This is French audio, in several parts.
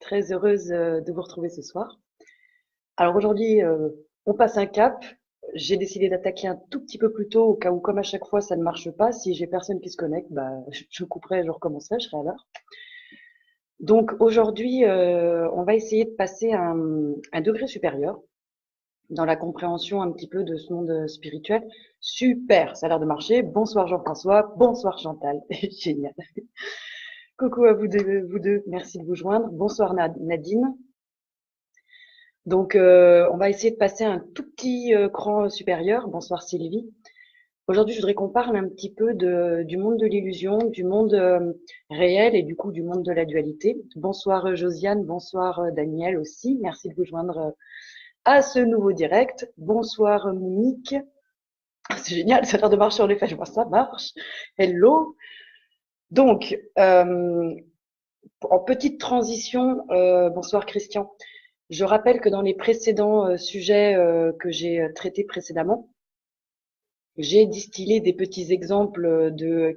Très heureuse de vous retrouver ce soir. Alors aujourd'hui, on passe un cap. J'ai décidé d'attaquer un tout petit peu plus tôt au cas où, comme à chaque fois, ça ne marche pas. Si j'ai personne qui se connecte, bah, je couperai, je recommencerai, je serai à l'heure. Donc aujourd'hui, on va essayer de passer un degré supérieur dans la compréhension un petit peu de ce monde spirituel. Super, ça a l'air de marcher. Bonsoir Jean-François, bonsoir Chantal. Génial. Coucou à vous deux. Merci de vous joindre. Bonsoir Nadine. Donc, on va essayer de passer un tout petit cran supérieur. Bonsoir Sylvie. Aujourd'hui, je voudrais qu'on parle un petit peu du monde de l'illusion, du monde réel et du coup du monde de la dualité. Bonsoir Josiane, bonsoir Daniel aussi. Merci de vous joindre à ce nouveau direct. Bonsoir Monique. Ah, c'est génial, ça a l'air de marcher en effet. Je vois ça marche. Hello. Donc, en petite transition, bonsoir Christian. Je rappelle que dans les précédents sujets que j'ai traités précédemment, j'ai distillé des petits exemples de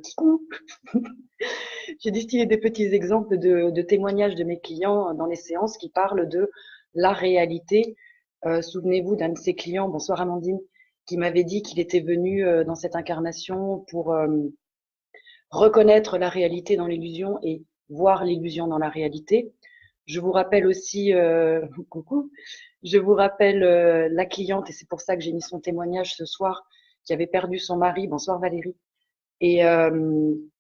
j'ai distillé des petits exemples de témoignages de mes clients dans les séances qui parlent de la réalité. Souvenez-vous d'un de ses clients, bonsoir Amandine, qui m'avait dit qu'il était venu dans cette incarnation pour reconnaître la réalité dans l'illusion et voir l'illusion dans la réalité. Je vous rappelle aussi, coucou, je vous rappelle la cliente, et c'est pour ça que j'ai mis son témoignage ce soir, qui avait perdu son mari, bonsoir Valérie, et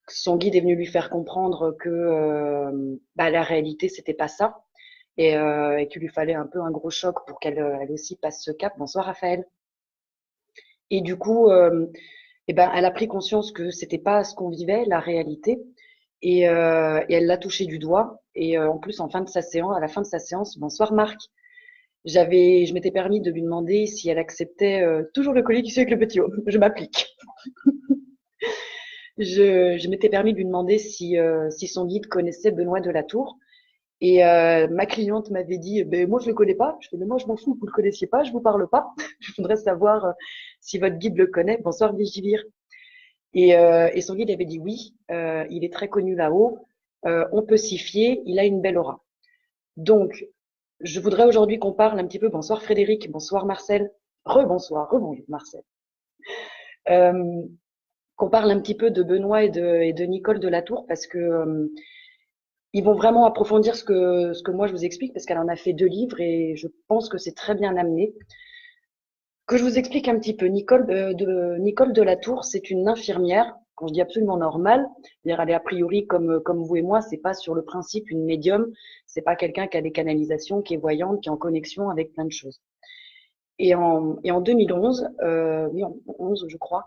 son guide est venu lui faire comprendre que la réalité, c'était pas ça, et qu'il lui fallait un peu un gros choc pour qu'elle elle aussi passe ce cap. Bonsoir Raphaël. Et du coup, elle a pris conscience que c'était pas ce qu'on vivait, la réalité, et elle l'a touché du doigt. Et en plus, en fin de sa séance, à la fin de sa séance, bonsoir Marc, je m'étais permis de lui demander si elle acceptait toujours le collier qui suit avec le petit haut. Je m'applique. Je m'étais permis de lui demander si son guide connaissait Benoît de la Tour. Et ma cliente m'avait dit, ben moi je le connais pas. Je fais, mais moi je m'en fous, vous le connaissiez pas, je vous parle pas. Je voudrais savoir si votre guide le connaît. Bonsoir Vigivir. Et son guide avait dit oui, il est très connu là-haut, on peut s'y fier, il a une belle aura. Donc, je voudrais aujourd'hui qu'on parle un petit peu, bonsoir Frédéric, bonsoir Marcel, rebonjour Marcel, euh, qu'on parle un petit peu de Benoît et de Nicole de la Tour parce que ils vont vraiment approfondir ce que moi je vous explique parce qu'elle en a fait 2 livres et je pense que c'est très bien amené. Que je vous explique un petit peu. Nicole de la Tour, c'est une infirmière, quand je dis absolument normale, c'est-à-dire elle est a priori comme vous et moi, c'est pas sur le principe une médium, c'est pas quelqu'un qui a des canalisations, qui est voyante, qui est en connexion avec plein de choses. Et en 2011, oui, en 11 je crois,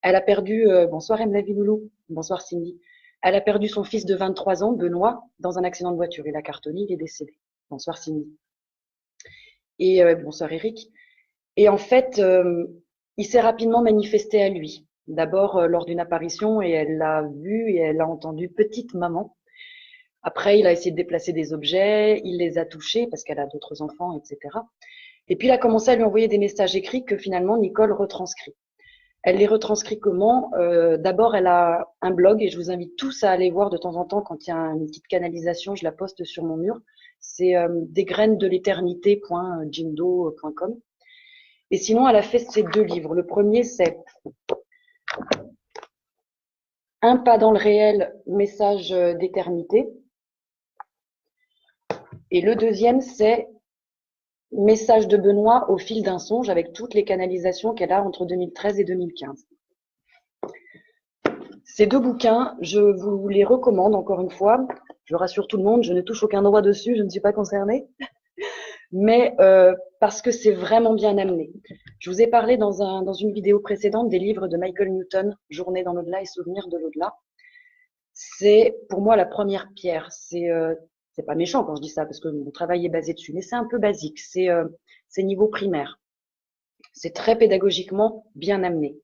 elle a perdu, bonsoir M. Loulou, bonsoir Cindy, elle a perdu son fils de 23 ans, Benoît, dans un accident de voiture. Il a cartonné, il est décédé. Bonsoir Cindy. Et bonsoir Eric. Et en fait, il s'est rapidement manifesté à lui. D'abord lors d'une apparition et elle l'a vu et elle a entendu petite maman. Après, il a essayé de déplacer des objets, il les a touchés parce qu'elle a d'autres enfants, etc. Et puis il a commencé à lui envoyer des messages écrits que finalement Nicole retranscrit. Elle les retranscrit comment D'abord, elle a un blog et je vous invite tous à aller voir de temps en temps quand il y a une petite canalisation, je la poste sur mon mur. C'est desgrainesdeléternité.jimdo.com. Et sinon, elle a fait ces 2 livres. Le premier, c'est Un pas dans le réel, message d'éternité. Et le deuxième, c'est Message de Benoît au fil d'un songe avec toutes les canalisations qu'elle a entre 2013 et 2015. Ces 2 bouquins, je vous les recommande encore une fois. Je rassure tout le monde, je ne touche aucun droit dessus, je ne suis pas concernée. Mais parce que c'est vraiment bien amené. Je vous ai parlé dans une vidéo précédente des livres de Michael Newton, Journée dans l'au-delà et Souvenirs de l'au-delà. C'est pour moi la première pierre. C'est pas méchant quand je dis ça parce que mon travail est basé dessus, mais c'est un peu basique. C'est niveau primaire. C'est très pédagogiquement bien amené.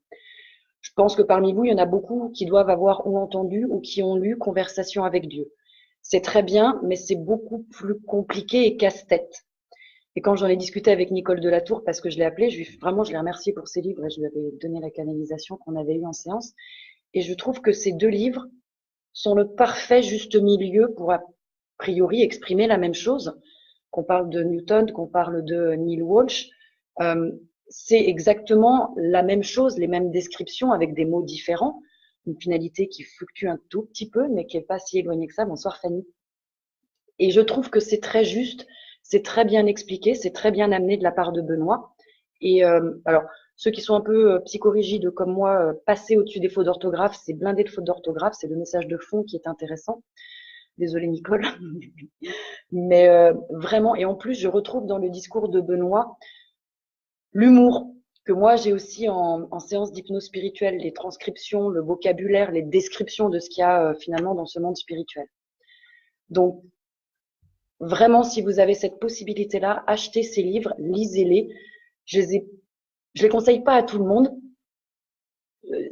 Je pense que parmi vous, il y en a beaucoup qui doivent avoir ou entendu ou qui ont lu Conversation avec Dieu. C'est très bien, mais c'est beaucoup plus compliqué et casse-tête. Et quand j'en ai discuté avec Nicole de la Tour, parce que je l'ai appelée, je l'ai remerciée pour ses livres et je lui avais donné la canalisation qu'on avait eue en séance. Et je trouve que ces 2 livres sont le parfait juste milieu priori exprimer la même chose, qu'on parle de Newton, qu'on parle de Neil Walsh, c'est exactement la même chose, les mêmes descriptions avec des mots différents, une finalité qui fluctue un tout petit peu, mais qui n'est pas si éloignée que ça. Bonsoir Fanny. Et je trouve que c'est très juste, c'est très bien expliqué, c'est très bien amené de la part de Benoît. Et alors, ceux qui sont un peu psychorigides comme moi, passer au-dessus des fautes d'orthographe, c'est blindé de fautes d'orthographe, c'est le message de fond qui est intéressant. Désolée Nicole. Mais vraiment, et en plus, je retrouve dans le discours de Benoît l'humour que moi j'ai aussi en séance d'hypnose spirituelle, les transcriptions, le vocabulaire, les descriptions de ce qu'il y a finalement dans ce monde spirituel. Donc, vraiment, si vous avez cette possibilité-là, achetez ces livres, lisez-les. Je les conseille pas à tout le monde.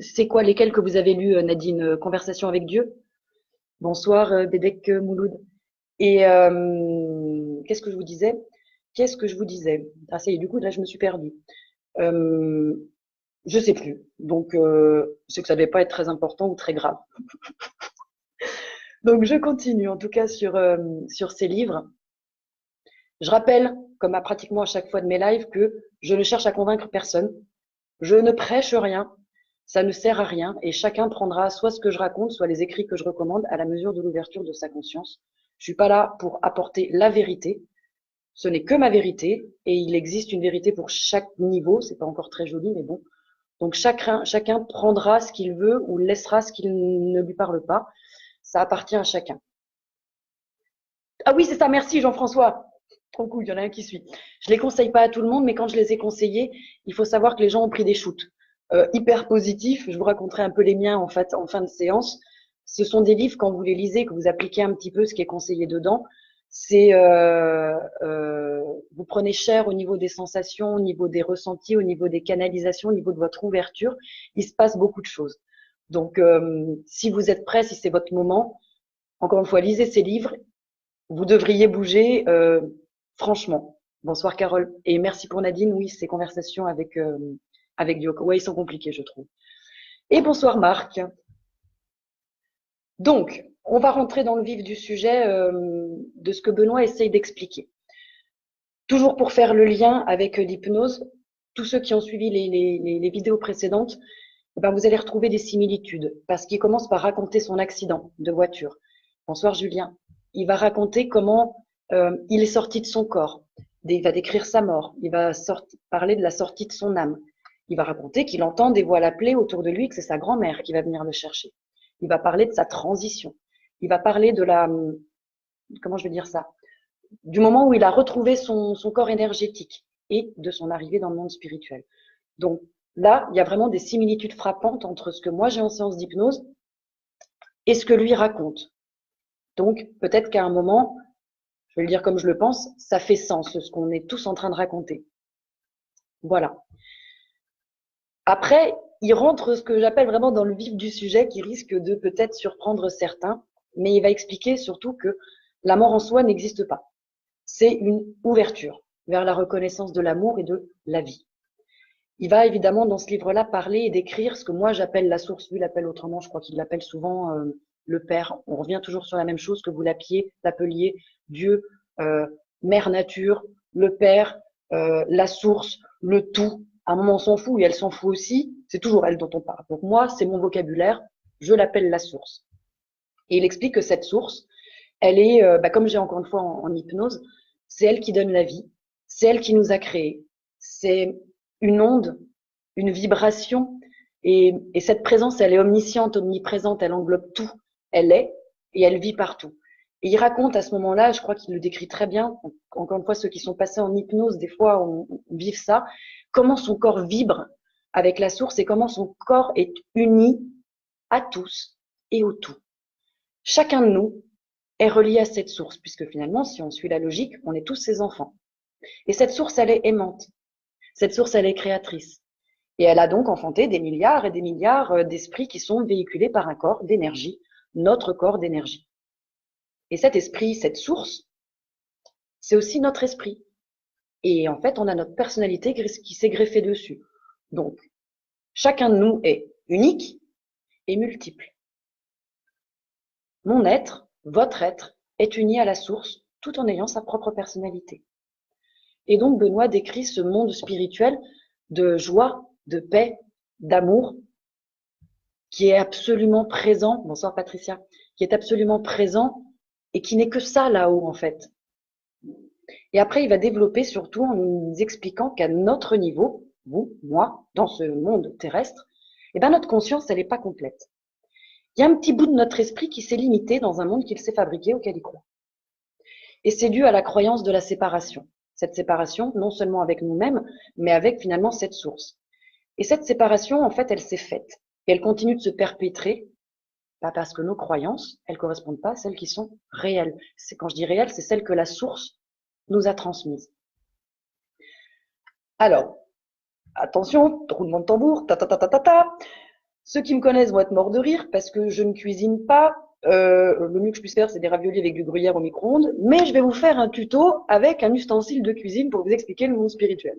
C'est quoi lesquels que vous avez lus, Nadine? Conversation avec Dieu. Bonsoir, Bédek Mouloud. Et qu'est-ce que je vous disais? Ah ça y est, du coup là je me suis perdue. Je sais plus. Donc c'est que ça devait pas être très important ou très grave. Donc je continue en tout cas sur ces livres. Je rappelle, comme à pratiquement à chaque fois de mes lives, que je ne cherche à convaincre personne. Je ne prêche rien. Ça ne sert à rien et chacun prendra soit ce que je raconte, soit les écrits que je recommande à la mesure de l'ouverture de sa conscience. Je suis pas là pour apporter la vérité. Ce n'est que ma vérité et il existe une vérité pour chaque niveau. C'est pas encore très joli, mais bon. Donc chacun prendra ce qu'il veut ou laissera ce qu'il ne lui parle pas. Ça appartient à chacun. Ah oui, c'est ça. Merci Jean-François. Trop cool, il y en a un qui suit. Je les conseille pas à tout le monde, mais quand je les ai conseillés, il faut savoir que les gens ont pris des shoots hyper positifs. Je vous raconterai un peu les miens en fait en fin de séance. Ce sont des livres quand vous les lisez, que vous appliquez un petit peu ce qui est conseillé dedans. C'est vous prenez cher au niveau des sensations, au niveau des ressentis, au niveau des canalisations, au niveau de votre ouverture. Il se passe beaucoup de choses. Donc, si vous êtes prêt, si c'est votre moment, encore une fois, lisez ces livres. Vous devriez bouger, franchement. Bonsoir Carole. Et merci pour Nadine. Oui, ces conversations avec Dioko. Ouais, ils sont compliqués, je trouve. Et bonsoir Marc. Donc, on va rentrer dans le vif du sujet de ce que Benoît essaye d'expliquer. Toujours pour faire le lien avec l'hypnose, tous ceux qui ont suivi les vidéos précédentes, ben vous allez retrouver des similitudes parce qu'il commence par raconter son accident de voiture. Bonsoir Julien. Il va raconter comment il est sorti de son corps. Il va décrire sa mort. Il va parler de la sortie de son âme. Il va raconter qu'il entend des voix l'appeler autour de lui, que c'est sa grand-mère qui va venir le chercher. Il va parler de sa transition. Il va parler de comment je vais dire ça, du moment où il a retrouvé son corps énergétique et de son arrivée dans le monde spirituel. Donc là, il y a vraiment des similitudes frappantes entre ce que moi j'ai en séance d'hypnose et ce que lui raconte. Donc peut-être qu'à un moment, je vais le dire comme je le pense, ça fait sens ce qu'on est tous en train de raconter. Voilà. Après, il rentre ce que j'appelle vraiment dans le vif du sujet qui risque de peut-être surprendre certains, mais il va expliquer surtout que la mort en soi n'existe pas. C'est une ouverture vers la reconnaissance de l'amour et de la vie. Il va évidemment dans ce livre-là parler et décrire ce que moi j'appelle la source. Lui l'appelle autrement, je crois qu'il l'appelle souvent le Père. On revient toujours sur la même chose, que vous l'appeliez Dieu, Mère Nature, le Père, la source, le tout. À un moment on s'en fout et elle s'en fout aussi, c'est toujours elle dont on parle. Donc moi, c'est mon vocabulaire, je l'appelle la source. Et il explique que cette source, elle est, comme j'ai encore une fois en hypnose, c'est elle qui donne la vie, c'est elle qui nous a créés, c'est une onde, une vibration, et cette présence, elle est omnisciente, omniprésente, elle englobe tout, elle est et elle vit partout. Et il raconte à ce moment-là, je crois qu'il le décrit très bien, encore une fois, ceux qui sont passés en hypnose, des fois, on vive ça, comment son corps vibre avec la source et comment son corps est uni à tous et au tout. Chacun de nous est relié à cette source, puisque finalement, si on suit la logique, on est tous ses enfants. Et cette source, elle est aimante. Cette source, elle est créatrice. Et elle a donc enfanté des milliards et des milliards d'esprits qui sont véhiculés par un corps d'énergie, notre corps d'énergie. Et cet esprit, cette source, c'est aussi notre esprit. Et en fait, on a notre personnalité qui s'est greffée dessus. Donc, chacun de nous est unique et multiple. Mon être, votre être, est unie à la source tout en ayant sa propre personnalité. Et donc Benoît décrit ce monde spirituel de joie, de paix, d'amour, qui est absolument présent, bonsoir Patricia, qui est absolument présent et qui n'est que ça là-haut en fait. Et après, il va développer surtout en nous expliquant qu'à notre niveau, vous, moi, dans ce monde terrestre, eh ben notre conscience, elle n'est pas complète. Il y a un petit bout de notre esprit qui s'est limité dans un monde qu'il s'est fabriqué auquel il croit. Et c'est dû à la croyance de la séparation. Cette séparation, non seulement avec nous-mêmes, mais avec finalement cette source. Et cette séparation, en fait, elle s'est faite. Et elle continue de se perpétrer, pas parce que nos croyances, elles correspondent pas à celles qui sont réelles. C'est, quand je dis réelles, c'est celles que la source nous a transmises. Alors, attention, roulement de tambour, ta ta ta ta ta ta. Ceux qui me connaissent vont être morts de rire parce que je ne cuisine pas. Le mieux que je puisse faire, c'est des raviolis avec du gruyère au micro-ondes. Mais je vais vous faire un tuto avec un ustensile de cuisine pour vous expliquer le monde spirituel.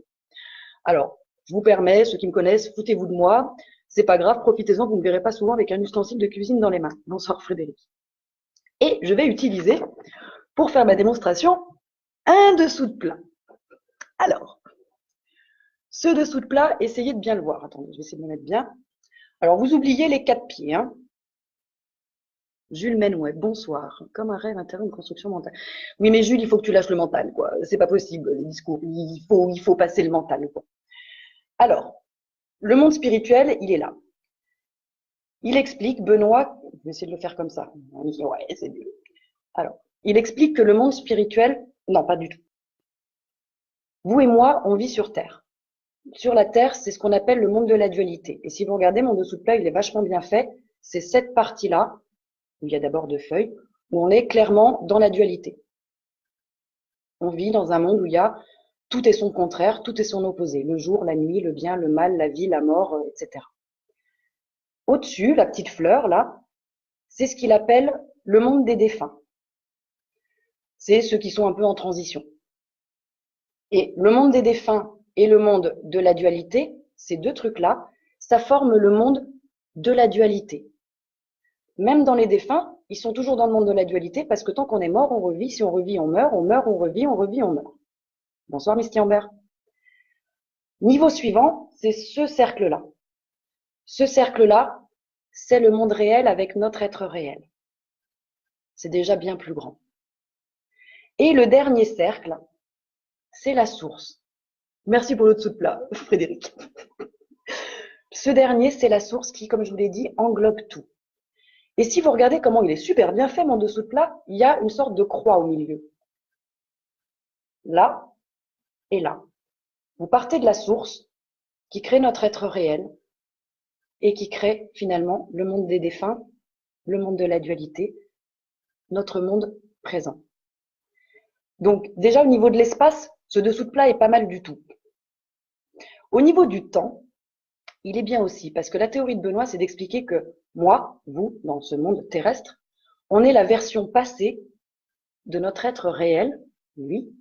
Alors, je vous permets, ceux qui me connaissent, foutez-vous de moi. C'est pas grave, profitez-en, vous ne me verrez pas souvent avec un ustensile de cuisine dans les mains. Bonsoir Frédéric. Et je vais utiliser, pour faire ma démonstration, un dessous de plat. Alors, ce dessous de plat, essayez de bien le voir. Attendez, je vais essayer de me mettre bien. Alors, vous oubliez les 4 pieds. Hein. Jules Menouet, bonsoir. Comme un rêve intérieur, une construction mentale. Oui, mais Jules, il faut que tu lâches le mental, quoi. C'est pas possible, les discours. Il faut passer le mental, quoi. Alors, le monde spirituel, il est là. Il explique, Benoît, je vais essayer de le faire comme ça. Ouais, c'est mieux. Alors, il explique que le monde spirituel, non, pas du tout. Vous et moi, on vit sur Terre. Sur la Terre, c'est ce qu'on appelle le monde de la dualité. Et si vous regardez mon dessous de plat, il est vachement bien fait. C'est cette partie-là, où il y a d'abord 2 feuilles, où on est clairement dans la dualité. On vit dans un monde où il y a tout est son contraire, tout est son opposé. Le jour, la nuit, le bien, le mal, la vie, la mort, etc. Au-dessus, la petite fleur, là, c'est ce qu'il appelle le monde des défunts. C'est ceux qui sont un peu en transition. Et le monde des défunts et le monde de la dualité, ces 2 trucs-là, ça forme le monde de la dualité. Même dans les défunts, ils sont toujours dans le monde de la dualité parce que tant qu'on est mort, on revit. Si on revit, on meurt, on revit, on revit, on meurt. Bonsoir, Misty Amber. Niveau suivant, c'est ce cercle-là. Ce cercle-là, c'est le monde réel avec notre être réel. C'est déjà bien plus grand. Et le dernier cercle, c'est la source. Merci pour le dessous de plat, Frédéric. Ce dernier, c'est la source qui, comme je vous l'ai dit, englobe tout. Et si vous regardez comment il est super bien fait, mon dessous de plat, il y a une sorte de croix au milieu. Là et là. Vous partez de la source qui crée notre être réel et qui crée finalement le monde des défunts, le monde de la dualité, notre monde présent. Donc déjà au niveau de l'espace, ce dessous de plat est pas mal du tout. Au niveau du temps, il est bien aussi, parce que la théorie de Benoît, c'est d'expliquer que moi, vous, dans ce monde terrestre, on est la version passée de notre être réel, lui,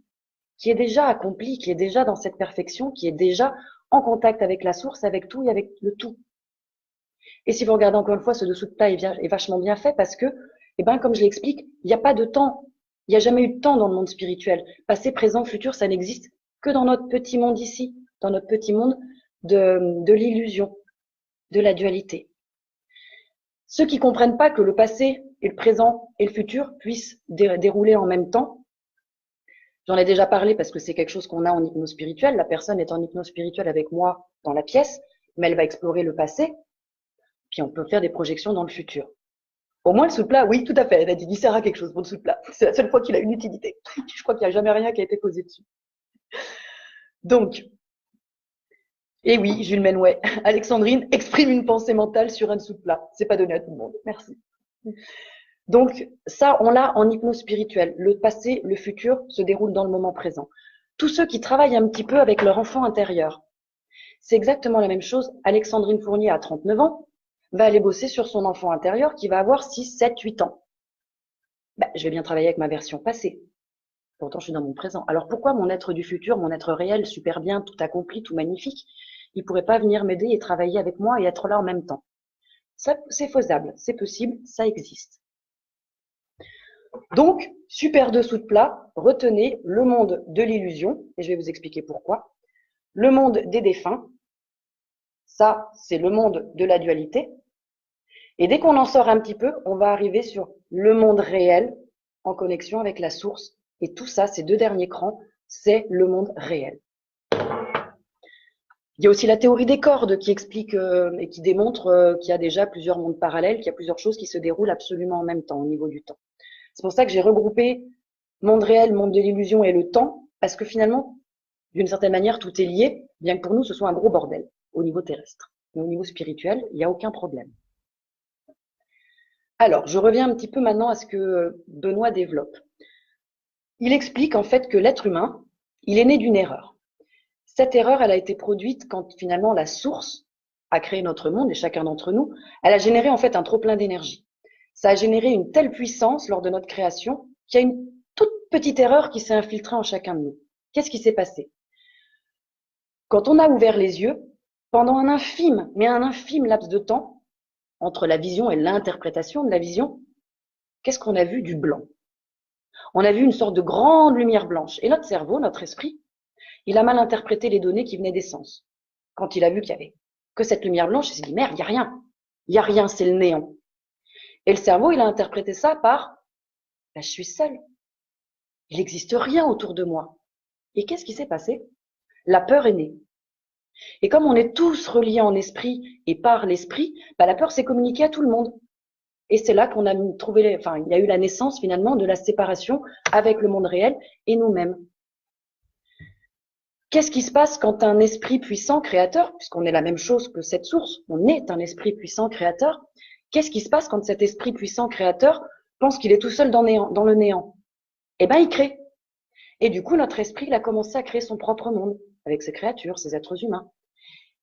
qui est déjà accompli, qui est déjà dans cette perfection, qui est déjà en contact avec la source, avec tout et avec le tout. Et si vous regardez encore une fois, ce dessous de plat est vachement bien fait parce que, eh ben, comme je l'explique, il n'y a pas de temps. Il n'y a jamais eu de temps dans le monde spirituel. Passé, présent, futur, ça n'existe que dans notre petit monde ici, dans notre petit monde de l'illusion, de la dualité. Ceux qui comprennent pas que le passé et le présent et le futur puissent dérouler en même temps, j'en ai déjà parlé parce que c'est quelque chose qu'on a en hypnose spirituelle. La personne est en hypnose spirituelle avec moi dans la pièce, mais elle va explorer le passé, puis on peut faire des projections dans le futur. Au moins, le sous-plat, oui, tout à fait. Elle a dit, il sert à quelque chose, mon sous-plat. C'est la seule fois qu'il a une utilité. Je crois qu'il n'y a jamais rien qui a été posé dessus. Donc, et oui, Jules Menouet, Alexandrine exprime une pensée mentale sur un sous-plat. C'est pas donné à tout le monde. Merci. Donc, ça, on l'a en hypnose spirituelle. Le passé, le futur se déroule dans le moment présent. Tous ceux qui travaillent un petit peu avec leur enfant intérieur, c'est exactement la même chose. Alexandrine Fournier, à 39 ans, va aller bosser sur son enfant intérieur qui va avoir 6, 7, 8 ans. Ben, je vais bien travailler avec ma version passée. Pourtant, je suis dans mon présent. Alors pourquoi mon être du futur, mon être réel, super bien, tout accompli, tout magnifique, il pourrait pas venir m'aider et travailler avec moi et être là en même temps? Ça, c'est faisable, c'est possible, ça existe. Donc, super dessous de plat, retenez le monde de l'illusion, et je vais vous expliquer pourquoi. Le monde des défunts, ça, c'est le monde de la dualité. Et dès qu'on en sort un petit peu, on va arriver sur le monde réel, en connexion avec la source. Et tout ça, ces deux derniers crans, c'est le monde réel. Il y a aussi la théorie des cordes qui explique et qui démontre qu'il y a déjà plusieurs mondes parallèles, qu'il y a plusieurs choses qui se déroulent absolument en même temps au niveau du temps. C'est pour ça que j'ai regroupé monde réel, monde de l'illusion et le temps, parce que finalement, d'une certaine manière, tout est lié, bien que pour nous, ce soit un gros bordel au niveau terrestre. Mais au niveau spirituel, il n'y a aucun problème. Alors, je reviens un petit peu maintenant à ce que Benoît développe. Il explique en fait que l'être humain, il est né d'une erreur. Cette erreur, elle a été produite quand finalement la source a créé notre monde et chacun d'entre nous, elle a généré en fait un trop-plein d'énergie. Ça a généré une telle puissance lors de notre création qu'il y a une toute petite erreur qui s'est infiltrée en chacun de nous. Qu'est-ce qui s'est passé? Quand on a ouvert les yeux, pendant un infime laps de temps, entre la vision et l'interprétation de la vision, qu'est-ce qu'on a vu? Du blanc. On a vu une sorte de grande lumière blanche. Et notre cerveau, notre esprit, il a mal interprété les données qui venaient des sens. Quand il a vu qu'il y avait que cette lumière blanche, il s'est dit, merde, il n'y a rien. Il n'y a rien, c'est le néant. Et le cerveau, il a interprété ça par, je suis seul. Il n'existe rien autour de moi. Et qu'est-ce qui s'est passé? La peur est née. Et comme on est tous reliés en esprit et par l'esprit, la peur s'est communiquée à tout le monde. Et c'est là qu'on a trouvé, il y a eu la naissance finalement de la séparation avec le monde réel et nous-mêmes. Qu'est-ce qui se passe quand un esprit puissant créateur, puisqu'on est la même chose que cette source, on est un esprit puissant créateur, qu'est-ce qui se passe quand cet esprit puissant créateur pense qu'il est tout seul dans le néant? Eh bien, il crée. Et du coup, notre esprit, il a commencé à créer son propre monde, avec ses créatures, ses êtres humains.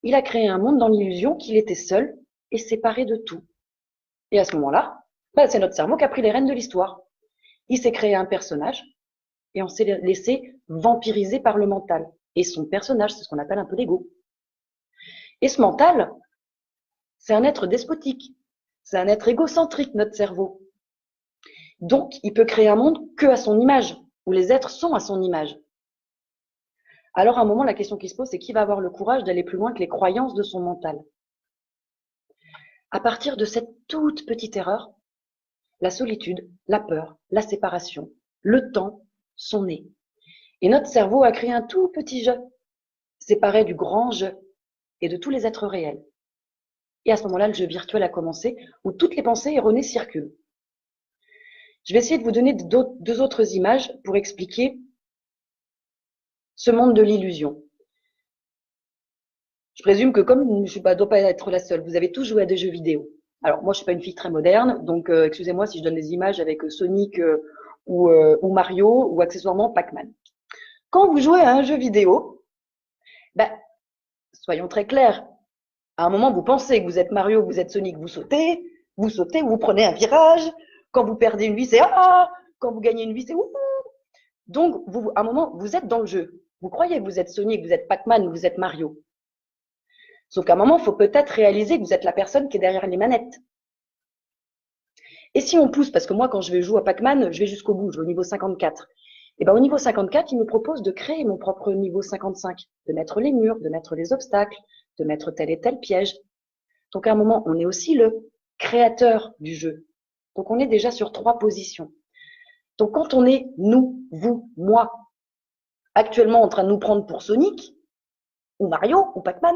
Il a créé un monde dans l'illusion qu'il était seul et séparé de tout. Et à ce moment-là, c'est notre cerveau qui a pris les rênes de l'histoire. Il s'est créé un personnage et on s'est laissé vampiriser par le mental. Et son personnage, c'est ce qu'on appelle un peu l'ego. Et ce mental, c'est un être despotique. C'est un être égocentrique, notre cerveau. Donc, il peut créer un monde que à son image, où les êtres sont à son image. Alors, à un moment, la question qui se pose, c'est qui va avoir le courage d'aller plus loin que les croyances de son mental? À partir de cette toute petite erreur, la solitude, la peur, la séparation, le temps sont nés. Et notre cerveau a créé un tout petit jeu, séparé du grand jeu et de tous les êtres réels. Et à ce moment-là, le jeu virtuel a commencé, où toutes les pensées erronées circulent. Je vais essayer de vous donner deux autres images pour expliquer ce monde de l'illusion. Je présume que comme je ne dois pas être la seule, vous avez tous joué à des jeux vidéo. Alors moi, je suis pas une fille très moderne, donc excusez-moi si je donne des images avec Sonic ou Mario ou accessoirement Pac-Man. Quand vous jouez à un jeu vidéo, soyons très clairs, à un moment, vous pensez que vous êtes Mario, vous êtes Sonic, vous sautez, vous prenez un virage. Quand vous perdez une vie, c'est ah. Quand vous gagnez une vie, c'est ouh. Donc, à un moment, vous êtes dans le jeu. Vous croyez que vous êtes Sonic, vous êtes Pac-Man, vous êtes Mario. Sauf qu'à un moment, il faut peut-être réaliser que vous êtes la personne qui est derrière les manettes. Et si on pousse, parce que moi, quand je vais jouer à Pac-Man, je vais jusqu'au bout, je vais au niveau 54. Et au niveau 54, il me propose de créer mon propre niveau 55, de mettre les murs, de mettre les obstacles, de mettre tel et tel piège. Donc à un moment, on est aussi le créateur du jeu. Donc on est déjà sur 3 positions. Donc quand on est nous, vous, moi, actuellement en train de nous prendre pour Sonic, ou Mario, ou Pac-Man,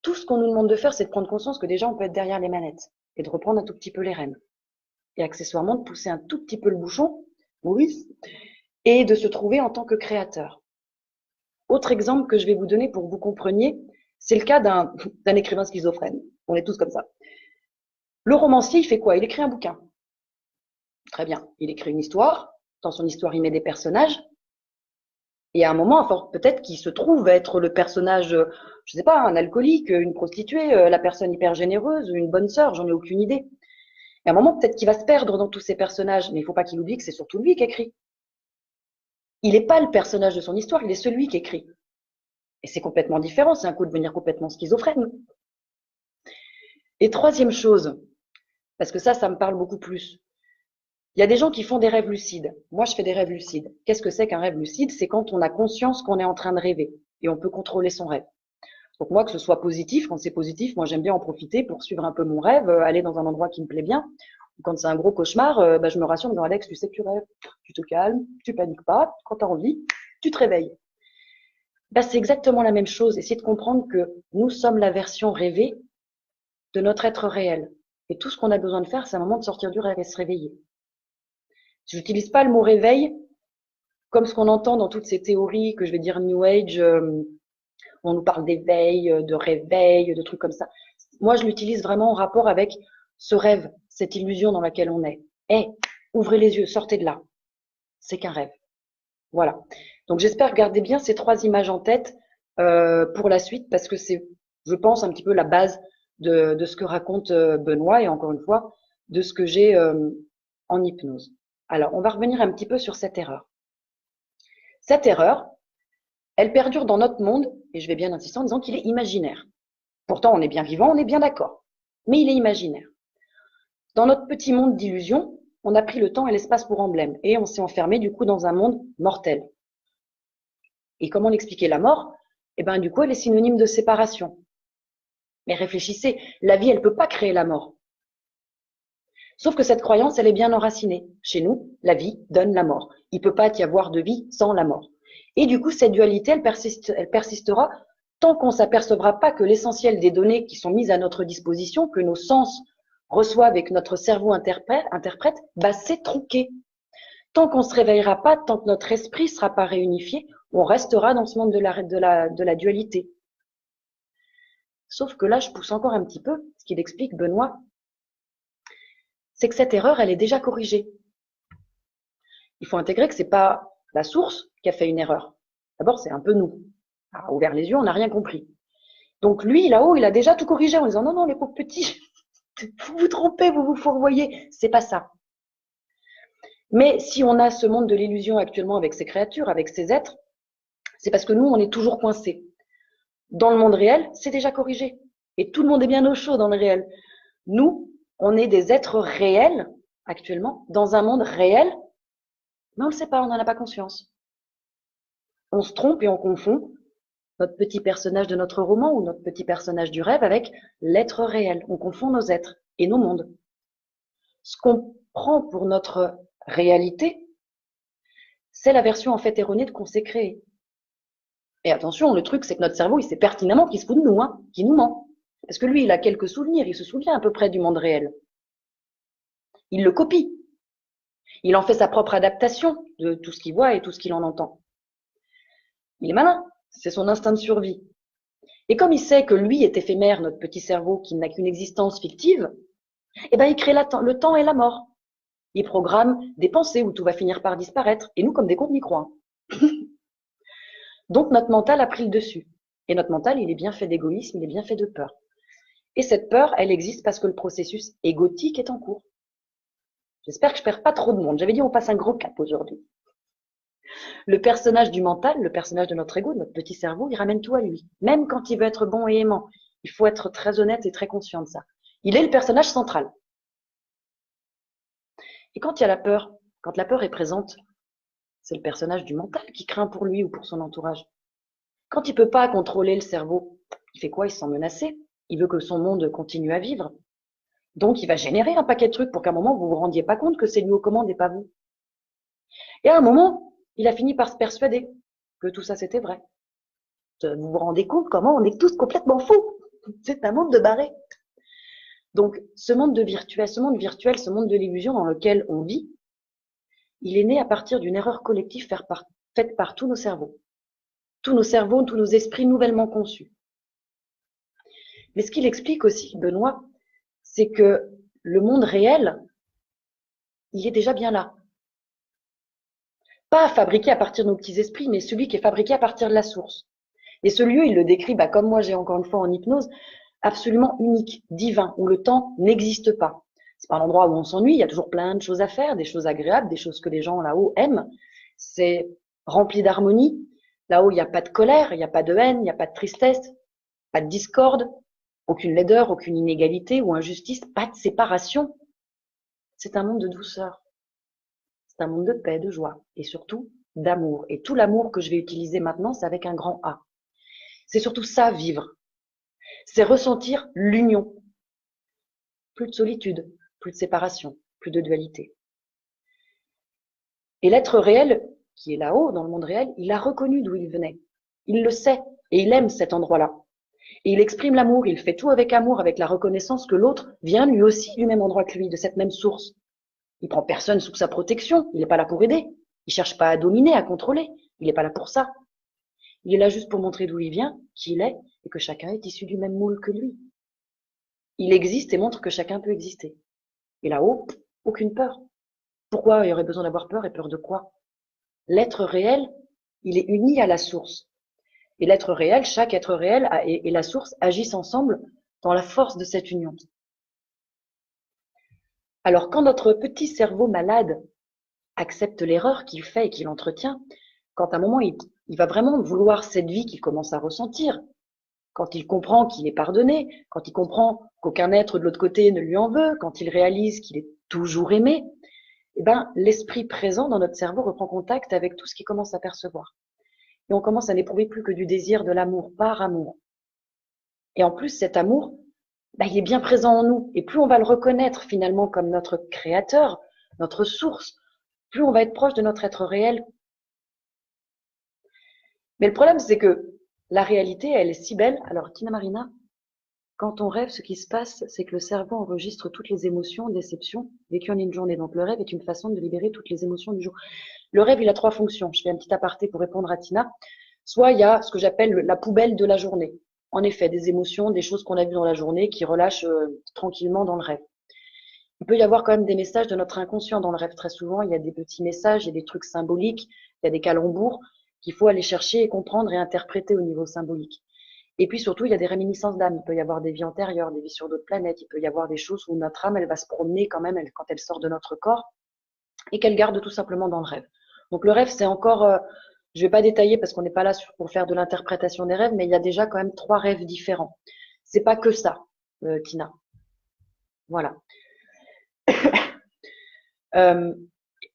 tout ce qu'on nous demande de faire, c'est de prendre conscience que déjà on peut être derrière les manettes et de reprendre un tout petit peu les rênes. Et accessoirement de pousser un tout petit peu le bouchon, Maurice, et de se trouver en tant que créateur. Autre exemple que je vais vous donner pour que vous compreniez, c'est le cas d'un écrivain schizophrène. On est tous comme ça. Le romancier, il fait quoi? Il écrit un bouquin. Très bien. Il écrit une histoire. Dans son histoire, il met des personnages. Et à un moment, peut-être qu'il se trouve être le personnage, je sais pas, un alcoolique, une prostituée, la personne hyper généreuse, une bonne sœur, j'en ai aucune idée. Et à un moment, peut-être qu'il va se perdre dans tous ces personnages, mais il faut pas qu'il oublie que c'est surtout lui qui écrit. Il n'est pas le personnage de son histoire, il est celui qui écrit. Et c'est complètement différent, c'est un coup de devenir complètement schizophrène. Et troisième chose, parce que ça me parle beaucoup plus. Il y a des gens qui font des rêves lucides. Moi, je fais des rêves lucides. Qu'est-ce que c'est qu'un rêve lucide? C'est quand on a conscience qu'on est en train de rêver et on peut contrôler son rêve. Donc moi, que ce soit positif, quand c'est positif, moi j'aime bien en profiter pour suivre un peu mon rêve, aller dans un endroit qui me plaît bien. Quand c'est un gros cauchemar, je me rassure en disant Alex, tu sais que tu rêves, tu te calmes, tu paniques pas, quand tu as envie, tu te réveilles. C'est exactement la même chose. Essayez de comprendre que nous sommes la version rêvée de notre être réel. Et tout ce qu'on a besoin de faire, c'est un moment de sortir du rêve et se réveiller. Je n'utilise pas le mot réveil comme ce qu'on entend dans toutes ces théories que je vais dire New Age, on nous parle d'éveil, de réveil, de trucs comme ça. Moi, je l'utilise vraiment en rapport avec ce rêve, cette illusion dans laquelle on est. Ouvrez les yeux, sortez de là. C'est qu'un rêve. Voilà. Donc, j'espère garder bien ces 3 images en tête pour la suite parce que c'est, je pense, un petit peu la base de ce que raconte Benoît et encore une fois, de ce que j'ai en hypnose. Alors, on va revenir un petit peu sur cette erreur. Cette erreur, elle perdure dans notre monde, et je vais bien insister en disant qu'il est imaginaire. Pourtant, on est bien vivant, on est bien d'accord. Mais il est imaginaire. Dans notre petit monde d'illusions, on a pris le temps et l'espace pour emblème, et on s'est enfermé du coup dans un monde mortel. Et comment l'expliquer la mort? Du coup, elle est synonyme de séparation. Mais réfléchissez, la vie, elle peut pas créer la mort. Sauf que cette croyance, elle est bien enracinée. Chez nous, la vie donne la mort. Il peut pas y avoir de vie sans la mort. Et du coup, cette dualité, elle persistera tant qu'on s'apercevra pas que l'essentiel des données qui sont mises à notre disposition, que nos sens reçoivent et que notre cerveau interprète, c'est tronqué. Tant qu'on se réveillera pas, tant que notre esprit sera pas réunifié, on restera dans ce monde de la dualité. Sauf que là, je pousse encore un petit peu, ce qu'il explique Benoît, c'est que cette erreur, elle est déjà corrigée. Il faut intégrer que c'est pas la source qui a fait une erreur. D'abord, c'est un peu nous. A ouvert les yeux, on n'a rien compris. Donc lui, là-haut, il a déjà tout corrigé en disant non, non, les pauvres petits, vous vous trompez, vous vous fourvoyez. C'est pas ça. Mais si on a ce monde de l'illusion actuellement avec ces créatures, avec ces êtres, c'est parce que nous, on est toujours coincés. Dans le monde réel, c'est déjà corrigé. Et tout le monde est bien au chaud dans le réel. Nous, on est des êtres réels, actuellement, dans un monde réel, mais on ne le sait pas, on n'en a pas conscience. On se trompe et on confond notre petit personnage de notre roman ou notre petit personnage du rêve avec l'être réel. On confond nos êtres et nos mondes. Ce qu'on prend pour notre réalité, c'est la version en fait erronée de qu'on s'est créé. Et attention, le truc, c'est que notre cerveau, il sait pertinemment qu'il se fout de nous, qu'il nous ment. Parce que lui, il a quelques souvenirs, il se souvient à peu près du monde réel. Il le copie. Il en fait sa propre adaptation de tout ce qu'il voit et tout ce qu'il en entend. Il est malin, c'est son instinct de survie. Et comme il sait que lui est éphémère, notre petit cerveau qui n'a qu'une existence fictive, il crée le temps et la mort. Il programme des pensées où tout va finir par disparaître. Et nous, comme des cons, on y croit. Donc notre mental a pris le dessus. Et notre mental, il est bien fait d'égoïsme, il est bien fait de peur. Et cette peur, elle existe parce que le processus égotique est en cours. J'espère que je perds pas trop de monde. J'avais dit on passe un gros cap aujourd'hui. Le personnage du mental, le personnage de notre ego, de notre petit cerveau, il ramène tout à lui. Même quand il veut être bon et aimant. Il faut être très honnête et très conscient de ça. Il est le personnage central. Et quand il y a la peur, quand la peur est présente, c'est le personnage du mental qui craint pour lui ou pour son entourage. Quand il peut pas contrôler le cerveau, il fait quoi? Il se sent menacé. Il veut que son monde continue à vivre. Donc, il va générer un paquet de trucs pour qu'à un moment, vous vous rendiez pas compte que c'est lui aux commandes et pas vous. Et à un moment, il a fini par se persuader que tout ça, c'était vrai. Vous vous rendez compte comment on est tous complètement fous? C'est un monde de barrés. Donc, ce monde virtuel, ce monde de l'illusion dans lequel on vit, il est né à partir d'une erreur collective faite par tous nos cerveaux. Tous nos cerveaux, tous nos esprits nouvellement conçus. Mais ce qu'il explique aussi, Benoît, c'est que le monde réel, il est déjà bien là. Pas fabriqué à partir de nos petits esprits, mais celui qui est fabriqué à partir de la source. Et ce lieu, il le décrit, comme moi j'ai encore une fois en hypnose, absolument unique, divin, où le temps n'existe pas. C'est pas un endroit où on s'ennuie, il y a toujours plein de choses à faire, des choses agréables, des choses que les gens là-haut aiment. C'est rempli d'harmonie. Là-haut, il n'y a pas de colère, il n'y a pas de haine, il n'y a pas de tristesse, pas de discorde, aucune laideur, aucune inégalité ou injustice, pas de séparation. C'est un monde de douceur. C'est un monde de paix, de joie et surtout d'amour. Et tout l'amour que je vais utiliser maintenant, c'est avec un grand A. C'est surtout ça, vivre. C'est ressentir l'union. Plus de solitude, plus de séparation, plus de dualité. Et l'être réel, qui est là-haut, dans le monde réel, il a reconnu d'où il venait. Il le sait et il aime cet endroit-là. Et il exprime l'amour, il fait tout avec amour, avec la reconnaissance que l'autre vient lui aussi du même endroit que lui, de cette même source. Il prend personne sous sa protection, il n'est pas là pour aider. Il cherche pas à dominer, à contrôler. Il n'est pas là pour ça. Il est là juste pour montrer d'où il vient, qui il est, et que chacun est issu du même moule que lui. Il existe et montre que chacun peut exister. Et là-haut, aucune peur. Pourquoi il y aurait besoin d'avoir peur et peur de quoi? L'être réel, il est uni à la source. Et l'être réel, chaque être réel et la source agissent ensemble dans la force de cette union. Alors quand notre petit cerveau malade accepte l'erreur qu'il fait et qu'il entretient, quand à un moment il va vraiment vouloir cette vie qu'il commence à ressentir, quand il comprend qu'il est pardonné, quand il comprend qu'aucun être de l'autre côté ne lui en veut, quand il réalise qu'il est toujours aimé, eh ben, l'esprit présent dans notre cerveau reprend contact avec tout ce qu'il commence à percevoir. Et on commence à n'éprouver plus que du désir, de l'amour, par amour. Et en plus, cet amour, ben, il est bien présent en nous. Et plus on va le reconnaître finalement comme notre créateur, notre source, plus on va être proche de notre être réel. Mais le problème, c'est que la réalité, elle est si belle. Alors, Tina Marina, quand on rêve, ce qui se passe, c'est que le cerveau enregistre toutes les émotions, déceptions vécues en une journée. Donc, le rêve est une façon de libérer toutes les émotions du jour. Le rêve, il a trois fonctions. Je fais un petit aparté pour répondre à Tina. Soit il y a ce que j'appelle la poubelle de la journée. En effet, des émotions, des choses qu'on a vues dans la journée qui relâchent tranquillement dans le rêve. Il peut y avoir quand même des messages de notre inconscient dans le rêve. Très souvent, il y a des petits messages, il y a des trucs symboliques, il y a des calembours qu'il faut aller chercher et comprendre et interpréter au niveau symbolique. Et puis surtout, il y a des réminiscences d'âme. Il peut y avoir des vies antérieures, des vies sur d'autres planètes. Il peut y avoir des choses où notre âme, elle va se promener quand même quand elle sort de notre corps et qu'elle garde tout simplement dans le rêve. Donc le rêve, c'est encore, je ne vais pas détailler parce qu'on n'est pas là pour faire de l'interprétation des rêves, mais il y a déjà quand même 3 rêves différents. C'est pas que ça, Tina. Voilà.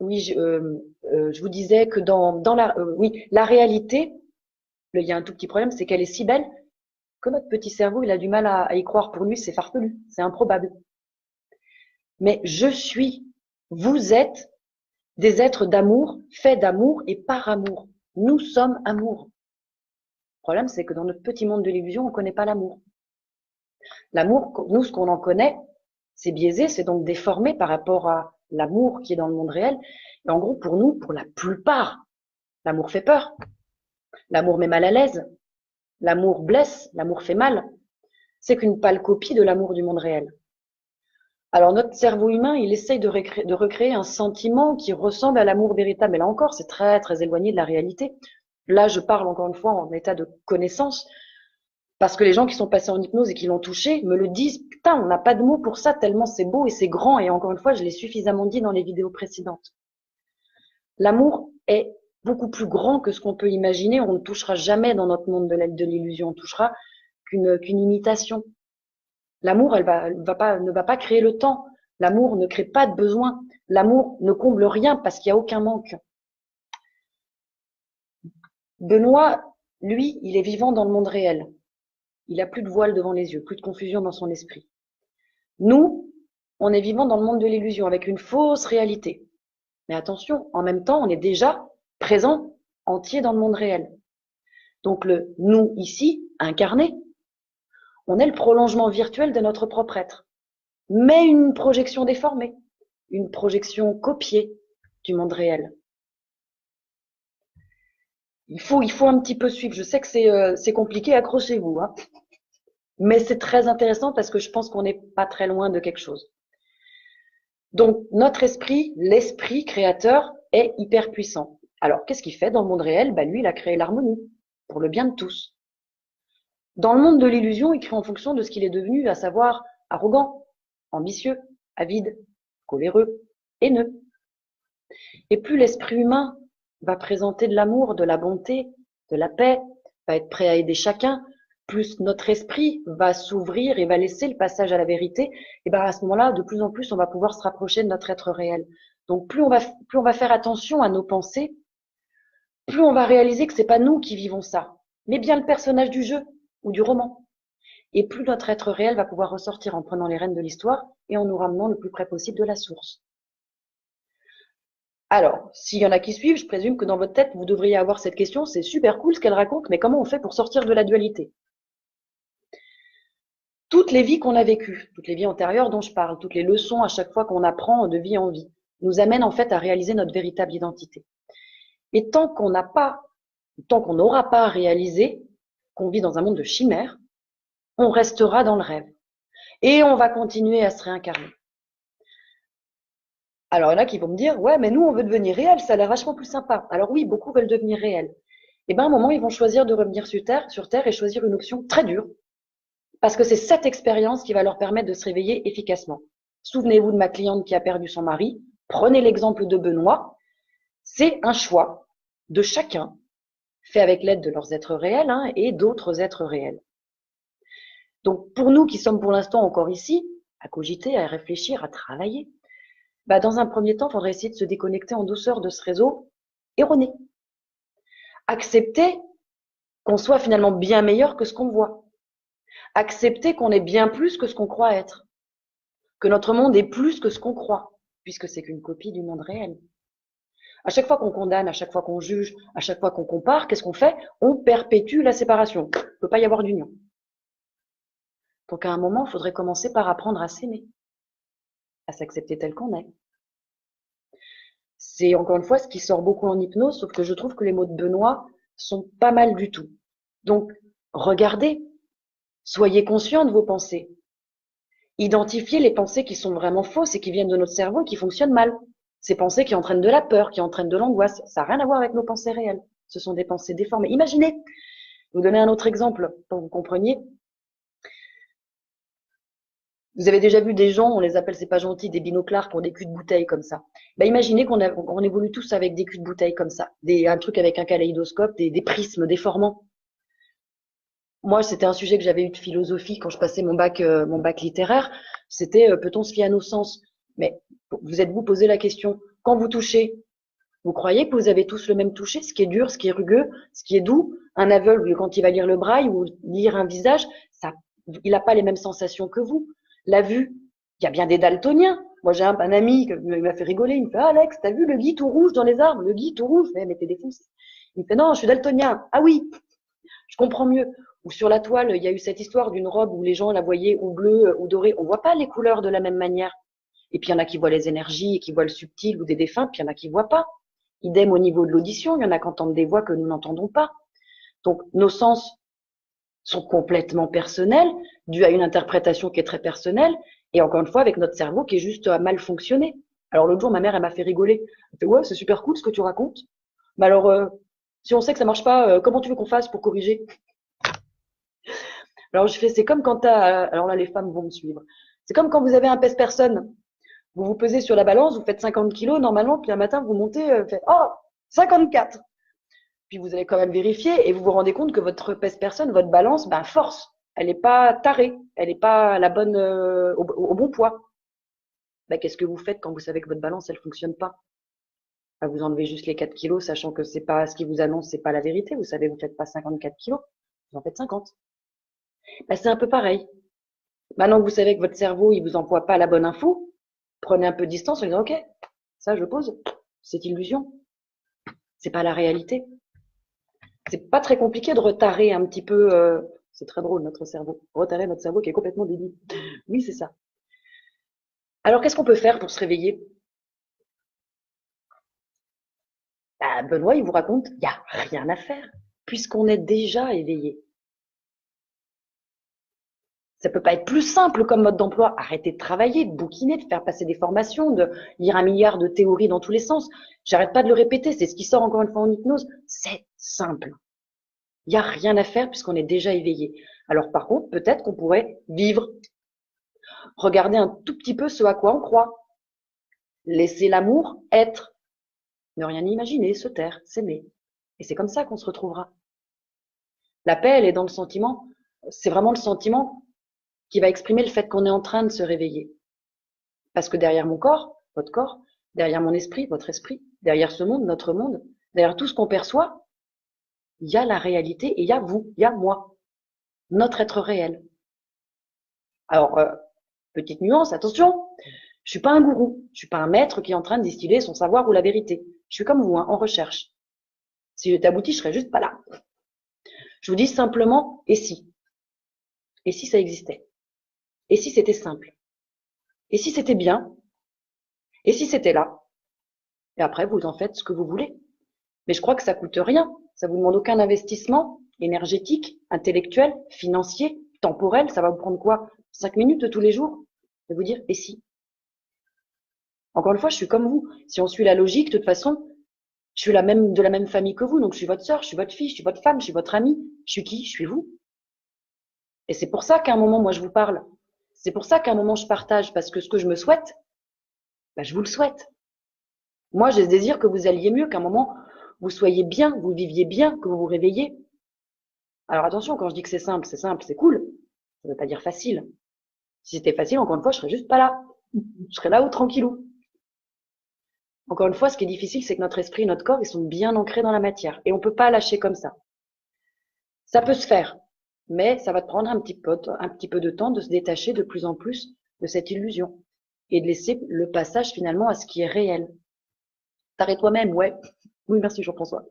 Oui, je vous disais que dans la réalité, il y a un tout petit problème, c'est qu'elle est si belle que notre petit cerveau, il a du mal à y croire. Pour lui, c'est farfelu, c'est improbable. Mais je suis, vous êtes des êtres d'amour, faits d'amour et par amour. Nous sommes amour. Le problème, c'est que dans notre petit monde de l'illusion, on ne connaît pas l'amour. L'amour, nous, ce qu'on en connaît, c'est biaisé, c'est donc déformé par rapport à l'amour qui est dans le monde réel. Et en gros, pour nous, pour la plupart, l'amour fait peur. L'amour met mal à l'aise. L'amour blesse. L'amour fait mal. C'est qu'une pâle copie de l'amour du monde réel. Alors notre cerveau humain, il essaye de recréer un sentiment qui ressemble à l'amour véritable. Mais là encore, c'est très très éloigné de la réalité. Là, je parle encore une fois en état de connaissance, parce que les gens qui sont passés en hypnose et qui l'ont touché me le disent. Putain, on n'a pas de mots pour ça, tellement c'est beau et c'est grand. Et encore une fois, je l'ai suffisamment dit dans les vidéos précédentes. L'amour est beaucoup plus grand que ce qu'on peut imaginer. On ne touchera jamais dans notre monde de l'illusion. On touchera qu'une imitation. L'amour, ne va pas créer le temps. L'amour ne crée pas de besoin. L'amour ne comble rien parce qu'il n'y a aucun manque. Benoît, lui, il est vivant dans le monde réel. Il a plus de voile devant les yeux, plus de confusion dans son esprit. Nous, on est vivant dans le monde de l'illusion avec une fausse réalité. Mais attention, en même temps, on est déjà présent, entier dans le monde réel. Donc le nous ici, incarné, on est le prolongement virtuel de notre propre être, mais une projection déformée, une projection copiée du monde réel. Il faut un petit peu suivre. Je sais que c'est compliqué, accrochez-vous, hein. Mais c'est très intéressant parce que je pense qu'on n'est pas très loin de quelque chose. Donc notre esprit, l'esprit créateur, est hyper puissant. Alors qu'est-ce qu'il fait dans le monde réel? Lui, il a créé l'harmonie pour le bien de tous. Dans le monde de l'illusion, il crée en fonction de ce qu'il est devenu, à savoir arrogant, ambitieux, avide, coléreux, haineux. Et plus l'esprit humain va présenter de l'amour, de la bonté, de la paix, va être prêt à aider chacun, plus notre esprit va s'ouvrir et va laisser le passage à la vérité, et à ce moment-là, de plus en plus, on va pouvoir se rapprocher de notre être réel. Donc plus on va faire attention à nos pensées, plus on va réaliser que c'est pas nous qui vivons ça, mais bien le personnage du jeu ou du roman. Et plus notre être réel va pouvoir ressortir en prenant les rênes de l'histoire et en nous ramenant le plus près possible de la source. Alors, s'il y en a qui suivent, je présume que dans votre tête, vous devriez avoir cette question, c'est super cool ce qu'elle raconte, mais comment on fait pour sortir de la dualité? Toutes les vies qu'on a vécues, toutes les vies antérieures dont je parle, toutes les leçons à chaque fois qu'on apprend de vie en vie, nous amènent en fait à réaliser notre véritable identité. Et tant qu'on n'aura pas réalisé qu'on vit dans un monde de chimères, on restera dans le rêve. Et on va continuer à se réincarner. Alors, il y en a qui vont me dire, ouais, mais nous, on veut devenir réel, ça a l'air vachement plus sympa. Alors oui, beaucoup veulent devenir réels. Et bien, à un moment, ils vont choisir de revenir sur Terre et choisir une option très dure. Parce que c'est cette expérience qui va leur permettre de se réveiller efficacement. Souvenez-vous de ma cliente qui a perdu son mari. Prenez l'exemple de Benoît. C'est un choix de chacun, fait avec l'aide de leurs êtres réels et d'autres êtres réels. Donc, pour nous qui sommes pour l'instant encore ici, à cogiter, à réfléchir, à travailler, dans un premier temps, il faudrait essayer de se déconnecter en douceur de ce réseau erroné. Accepter qu'on soit finalement bien meilleur que ce qu'on voit. Accepter qu'on est bien plus que ce qu'on croit être. Que notre monde est plus que ce qu'on croit, puisque c'est qu'une copie du monde réel. À chaque fois qu'on condamne, à chaque fois qu'on juge, à chaque fois qu'on compare, qu'est-ce qu'on fait? On perpétue la séparation. Il ne peut pas y avoir d'union. Donc à un moment, il faudrait commencer par apprendre à s'aimer, à s'accepter tel qu'on est. C'est encore une fois ce qui sort beaucoup en hypnose, sauf que je trouve que les mots de Benoît sont pas mal du tout. Donc, regardez, soyez conscient de vos pensées. Identifiez les pensées qui sont vraiment fausses et qui viennent de notre cerveau et qui fonctionnent mal. Ces pensées qui entraînent de la peur, qui entraînent de l'angoisse, ça n'a rien à voir avec nos pensées réelles. Ce sont des pensées déformées. Imaginez, je vous donner un autre exemple pour que vous compreniez. Vous avez déjà vu des gens, on les appelle, c'est pas gentil, des binoclars pour des culs de bouteille comme ça. Imaginez qu'on évolue tous avec des culs de bouteille comme ça, un truc avec un kaléidoscope, des prismes déformants. Moi, c'était un sujet que j'avais eu de philosophie quand je passais mon bac littéraire. C'était peut-on se fier à nos sens? Mais vous êtes-vous posé la question, quand vous touchez, vous croyez que vous avez tous le même toucher, ce qui est dur, ce qui est rugueux, ce qui est doux? Un aveugle, quand il va lire le braille ou lire un visage, il n'a pas les mêmes sensations que vous. La vue, il y a bien des daltoniens. Moi, j'ai un ami qui m'a fait rigoler. Il me fait, ah, Alex, t'as vu le gui tout rouge dans les arbres? Le gui tout rouge? Mais t'es défoncé. Il me fait, non, je suis daltonien. Ah oui, je comprends mieux. Ou sur la toile, il y a eu cette histoire d'une robe où les gens la voyaient ou bleue ou dorée. On voit pas les couleurs de la même manière. Et puis, il y en a qui voient les énergies et qui voient le subtil ou des défunts, puis il y en a qui voient pas. Idem au niveau de l'audition, il y en a qui entendent des voix que nous n'entendons pas. Donc, nos sens sont complètement personnels, dus à une interprétation qui est très personnelle, et encore une fois, avec notre cerveau qui est juste à mal fonctionner. Alors, l'autre jour, ma mère, elle m'a fait rigoler. Elle fait, ouais, c'est super cool ce que tu racontes. Mais alors, si on sait que ça marche pas, comment tu veux qu'on fasse pour corriger? Alors, je fais, c'est comme quand alors là, les femmes vont me suivre. C'est comme quand vous avez un pèse-personne. Vous vous pesez sur la balance, vous faites 50 kilos normalement, puis un matin, vous montez, vous faites, oh, 54. Puis vous allez quand même vérifier et vous vous rendez compte que votre pèse-personne, votre balance, force. Elle n'est pas tarée, elle n'est pas à la bonne, au bon poids. Qu'est-ce que vous faites quand vous savez que votre balance, elle fonctionne pas? Vous enlevez juste les 4 kilos, sachant que c'est pas ce qui vous annonce, c'est pas la vérité. Vous savez, vous faites pas 54 kilos, vous en faites 50. C'est un peu pareil. Maintenant que vous savez que votre cerveau, il vous envoie pas la bonne info, prenez un peu de distance en disant, ok, ça je pose, c'est illusion, c'est pas la réalité. C'est pas très compliqué de retarer un petit peu, c'est très drôle notre cerveau, retarer notre cerveau qui est complètement débile. Oui, c'est ça. Alors qu'est-ce qu'on peut faire pour se réveiller? Benoît, il vous raconte, il n'y a rien à faire, puisqu'on est déjà éveillé. Ça peut pas être plus simple comme mode d'emploi. Arrêtez de travailler, de bouquiner, de faire passer des formations, de lire 1 milliard de théories dans tous les sens. J'arrête pas de le répéter, c'est ce qui sort encore une fois en hypnose. C'est simple. Il n'y a rien à faire puisqu'on est déjà éveillé. Alors par contre, peut-être qu'on pourrait vivre, regarder un tout petit peu ce à quoi on croit, laisser l'amour être, ne rien imaginer, se taire, s'aimer. Et c'est comme ça qu'on se retrouvera. La paix, elle est dans le sentiment. C'est vraiment le sentiment qui va exprimer le fait qu'on est en train de se réveiller. Parce que derrière mon corps, votre corps, derrière mon esprit, votre esprit, derrière ce monde, notre monde, derrière tout ce qu'on perçoit, il y a la réalité et il y a vous, il y a moi, notre être réel. Alors, petite nuance, attention, je suis pas un gourou, je suis pas un maître qui est en train de distiller son savoir ou la vérité. Je suis comme vous, hein, en recherche. Si j'étais abouti, je serais juste pas là. Je vous dis simplement, et si? Et si ça existait? Et si c'était simple? Et si c'était bien? Et si c'était là? Et après, vous en faites ce que vous voulez. Mais je crois que ça coûte rien. Ça vous demande aucun investissement énergétique, intellectuel, financier, temporel. Ça va vous prendre quoi? 5 minutes de tous les jours? De vous dire, et si? Encore une fois, je suis comme vous. Si on suit la logique, de toute façon, je suis de la même famille que vous. Donc, je suis votre sœur, je suis votre fille, je suis votre femme, je suis votre amie. Je suis qui? Je suis vous. Et c'est pour ça qu'à un moment, moi, je vous parle. C'est pour ça qu'à un moment, je partage. Parce que ce que je me souhaite, ben, je vous le souhaite. Moi, j'ai ce désir que vous alliez mieux, qu'à un moment, vous soyez bien, vous viviez bien, que vous vous réveillez. Alors attention, quand je dis que c'est simple, c'est cool. Ça ne veut pas dire facile. Si c'était facile, encore une fois, je serais juste pas là. Je serais là-haut tranquillou. Encore une fois, ce qui est difficile, c'est que notre esprit et notre corps, ils sont bien ancrés dans la matière. Et on ne peut pas lâcher comme ça. Ça peut se faire, mais ça va te prendre un petit peu de temps de se détacher de plus en plus de cette illusion et de laisser le passage finalement à ce qui est réel. T'arrêtes toi-même, ouais. Oui, merci Jean-François.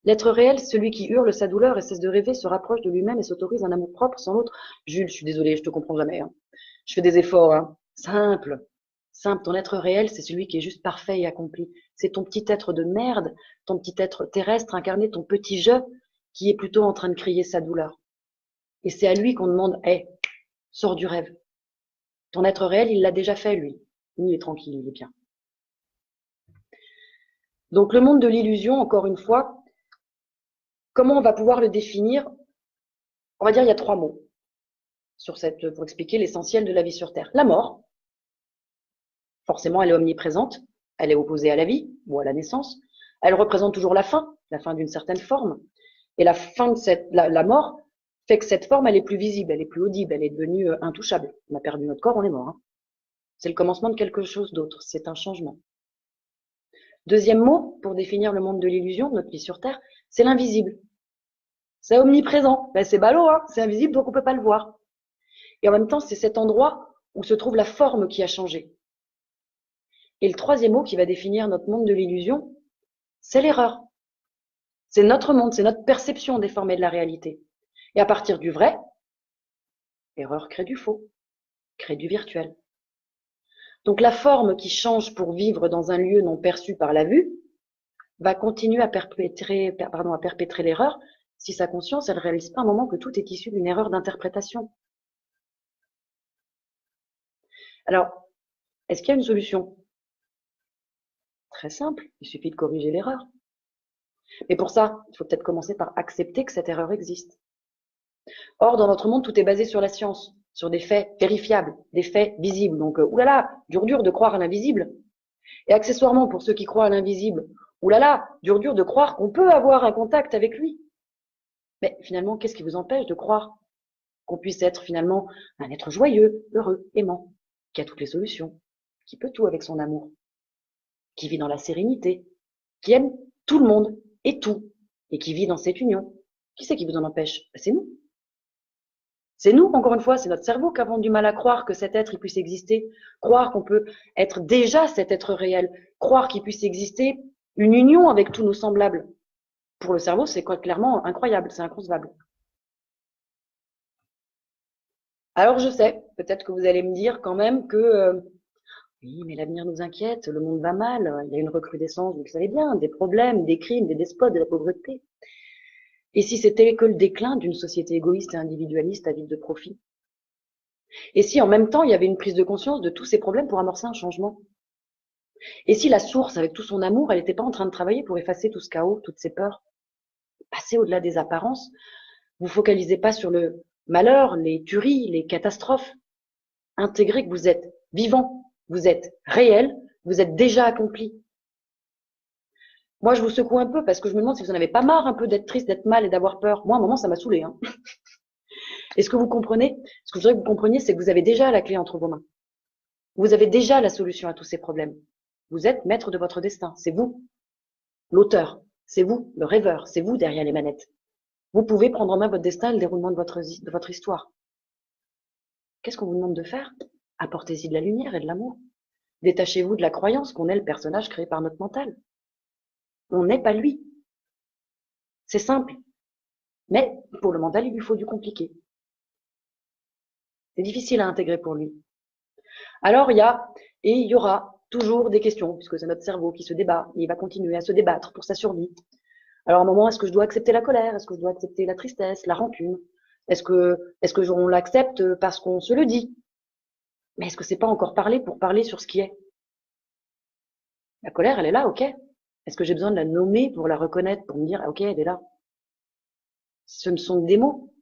L'être réel, celui qui hurle sa douleur et cesse de rêver, se rapproche de lui-même et s'autorise un amour propre sans l'autre. Jules, je suis désolée, je te comprends jamais. Hein. Je fais des efforts. Hein. Simple. Simple. Ton être réel, c'est celui qui est juste parfait et accompli. C'est ton petit être de merde, ton petit être terrestre incarné, ton petit je, qui est plutôt en train de crier sa douleur. Et c'est à lui qu'on demande, hé, sors du rêve. Ton être réel, il l'a déjà fait, lui. Lui, il est tranquille, il est bien. Donc, le monde de l'illusion, encore une fois, comment on va pouvoir le définir? On va dire il y a 3 mots pour expliquer l'essentiel de la vie sur Terre. La mort, forcément, elle est omniprésente, elle est opposée à la vie ou à la naissance. Elle représente toujours la fin d'une certaine forme. Et la fin de la mort fait que cette forme, elle est plus visible, elle est plus audible, elle est devenue intouchable. On a perdu notre corps, on est mort. Hein. C'est le commencement de quelque chose d'autre, c'est un changement. Deuxième mot, pour définir le monde de l'illusion, notre vie sur Terre, c'est l'invisible. C'est omniprésent. Ben, c'est ballot, hein, c'est invisible, donc on peut pas le voir. Et en même temps, c'est cet endroit où se trouve la forme qui a changé. Et le troisième mot qui va définir notre monde de l'illusion, c'est l'erreur. C'est notre monde, c'est notre perception déformée de la réalité. Et à partir du vrai, l'erreur crée du faux, crée du virtuel. Donc la forme qui change pour vivre dans un lieu non perçu par la vue va continuer à perpétrer l'erreur si sa conscience, elle réalise pas un moment que tout est issu d'une erreur d'interprétation. Alors, est-ce qu'il y a une solution? Très simple, il suffit de corriger l'erreur. Mais pour ça, il faut peut-être commencer par accepter que cette erreur existe. Or, dans notre monde, tout est basé sur la science, sur des faits vérifiables, des faits visibles. Donc, oulala, dur de croire à l'invisible. Et accessoirement, pour ceux qui croient à l'invisible, oulala, dur de croire qu'on peut avoir un contact avec lui. Mais finalement, qu'est-ce qui vous empêche de croire qu'on puisse être finalement un être joyeux, heureux, aimant, qui a toutes les solutions, qui peut tout avec son amour, qui vit dans la sérénité, qui aime tout le monde et tout, et qui vit dans cette union? Qui c'est qui vous en empêche? C'est nous. C'est nous, encore une fois, c'est notre cerveau qui avons du mal à croire que cet être il puisse exister, croire qu'on peut être déjà cet être réel, croire qu'il puisse exister une union avec tous nos semblables. Pour le cerveau, c'est clairement incroyable, c'est inconcevable. Alors je sais, peut-être que vous allez me dire quand même que oui, mais l'avenir nous inquiète, le monde va mal, il y a une recrudescence, vous le savez bien, des problèmes, des crimes, des despotes, de la pauvreté. Et si c'était que le déclin d'une société égoïste et individualiste avide de profit? Et si en même temps il y avait une prise de conscience de tous ces problèmes pour amorcer un changement? Et si la source, avec tout son amour, elle n'était pas en train de travailler pour effacer tout ce chaos, toutes ces peurs, passer au-delà des apparences? Vous focalisez pas sur le malheur, les tueries, les catastrophes. Intégrez que vous êtes vivant, vous êtes réel, vous êtes déjà accompli. Moi, je vous secoue un peu parce que je me demande si vous en avez pas marre un peu d'être triste, d'être mal et d'avoir peur. Moi, à un moment, ça m'a saoulé. Hein. Et ce que vous comprenez, ce que je voudrais que vous compreniez, c'est que vous avez déjà la clé entre vos mains. Vous avez déjà la solution à tous ces problèmes. Vous êtes maître de votre destin. C'est vous, l'auteur. C'est vous, le rêveur. C'est vous derrière les manettes. Vous pouvez prendre en main votre destin et le déroulement de votre histoire. Qu'est-ce qu'on vous demande de faire? Apportez-y de la lumière et de l'amour. Détachez-vous de la croyance qu'on est le personnage créé par notre mental. On n'est pas lui. C'est simple. Mais pour le mental, il lui faut du compliqué. C'est difficile à intégrer pour lui. Alors, il y aura toujours des questions, puisque c'est notre cerveau qui se débat, et il va continuer à se débattre pour sa survie. Alors, à un moment, est-ce que je dois accepter la colère? Est-ce que je dois accepter la tristesse, la rancune? Est-ce que on l'accepte parce qu'on se le dit? Mais est-ce que c'est pas encore parler pour parler sur ce qui est? La colère, elle est là, ok. Est-ce que j'ai besoin de la nommer pour la reconnaître, pour me dire, ok, elle est là? Ce ne sont que des mots.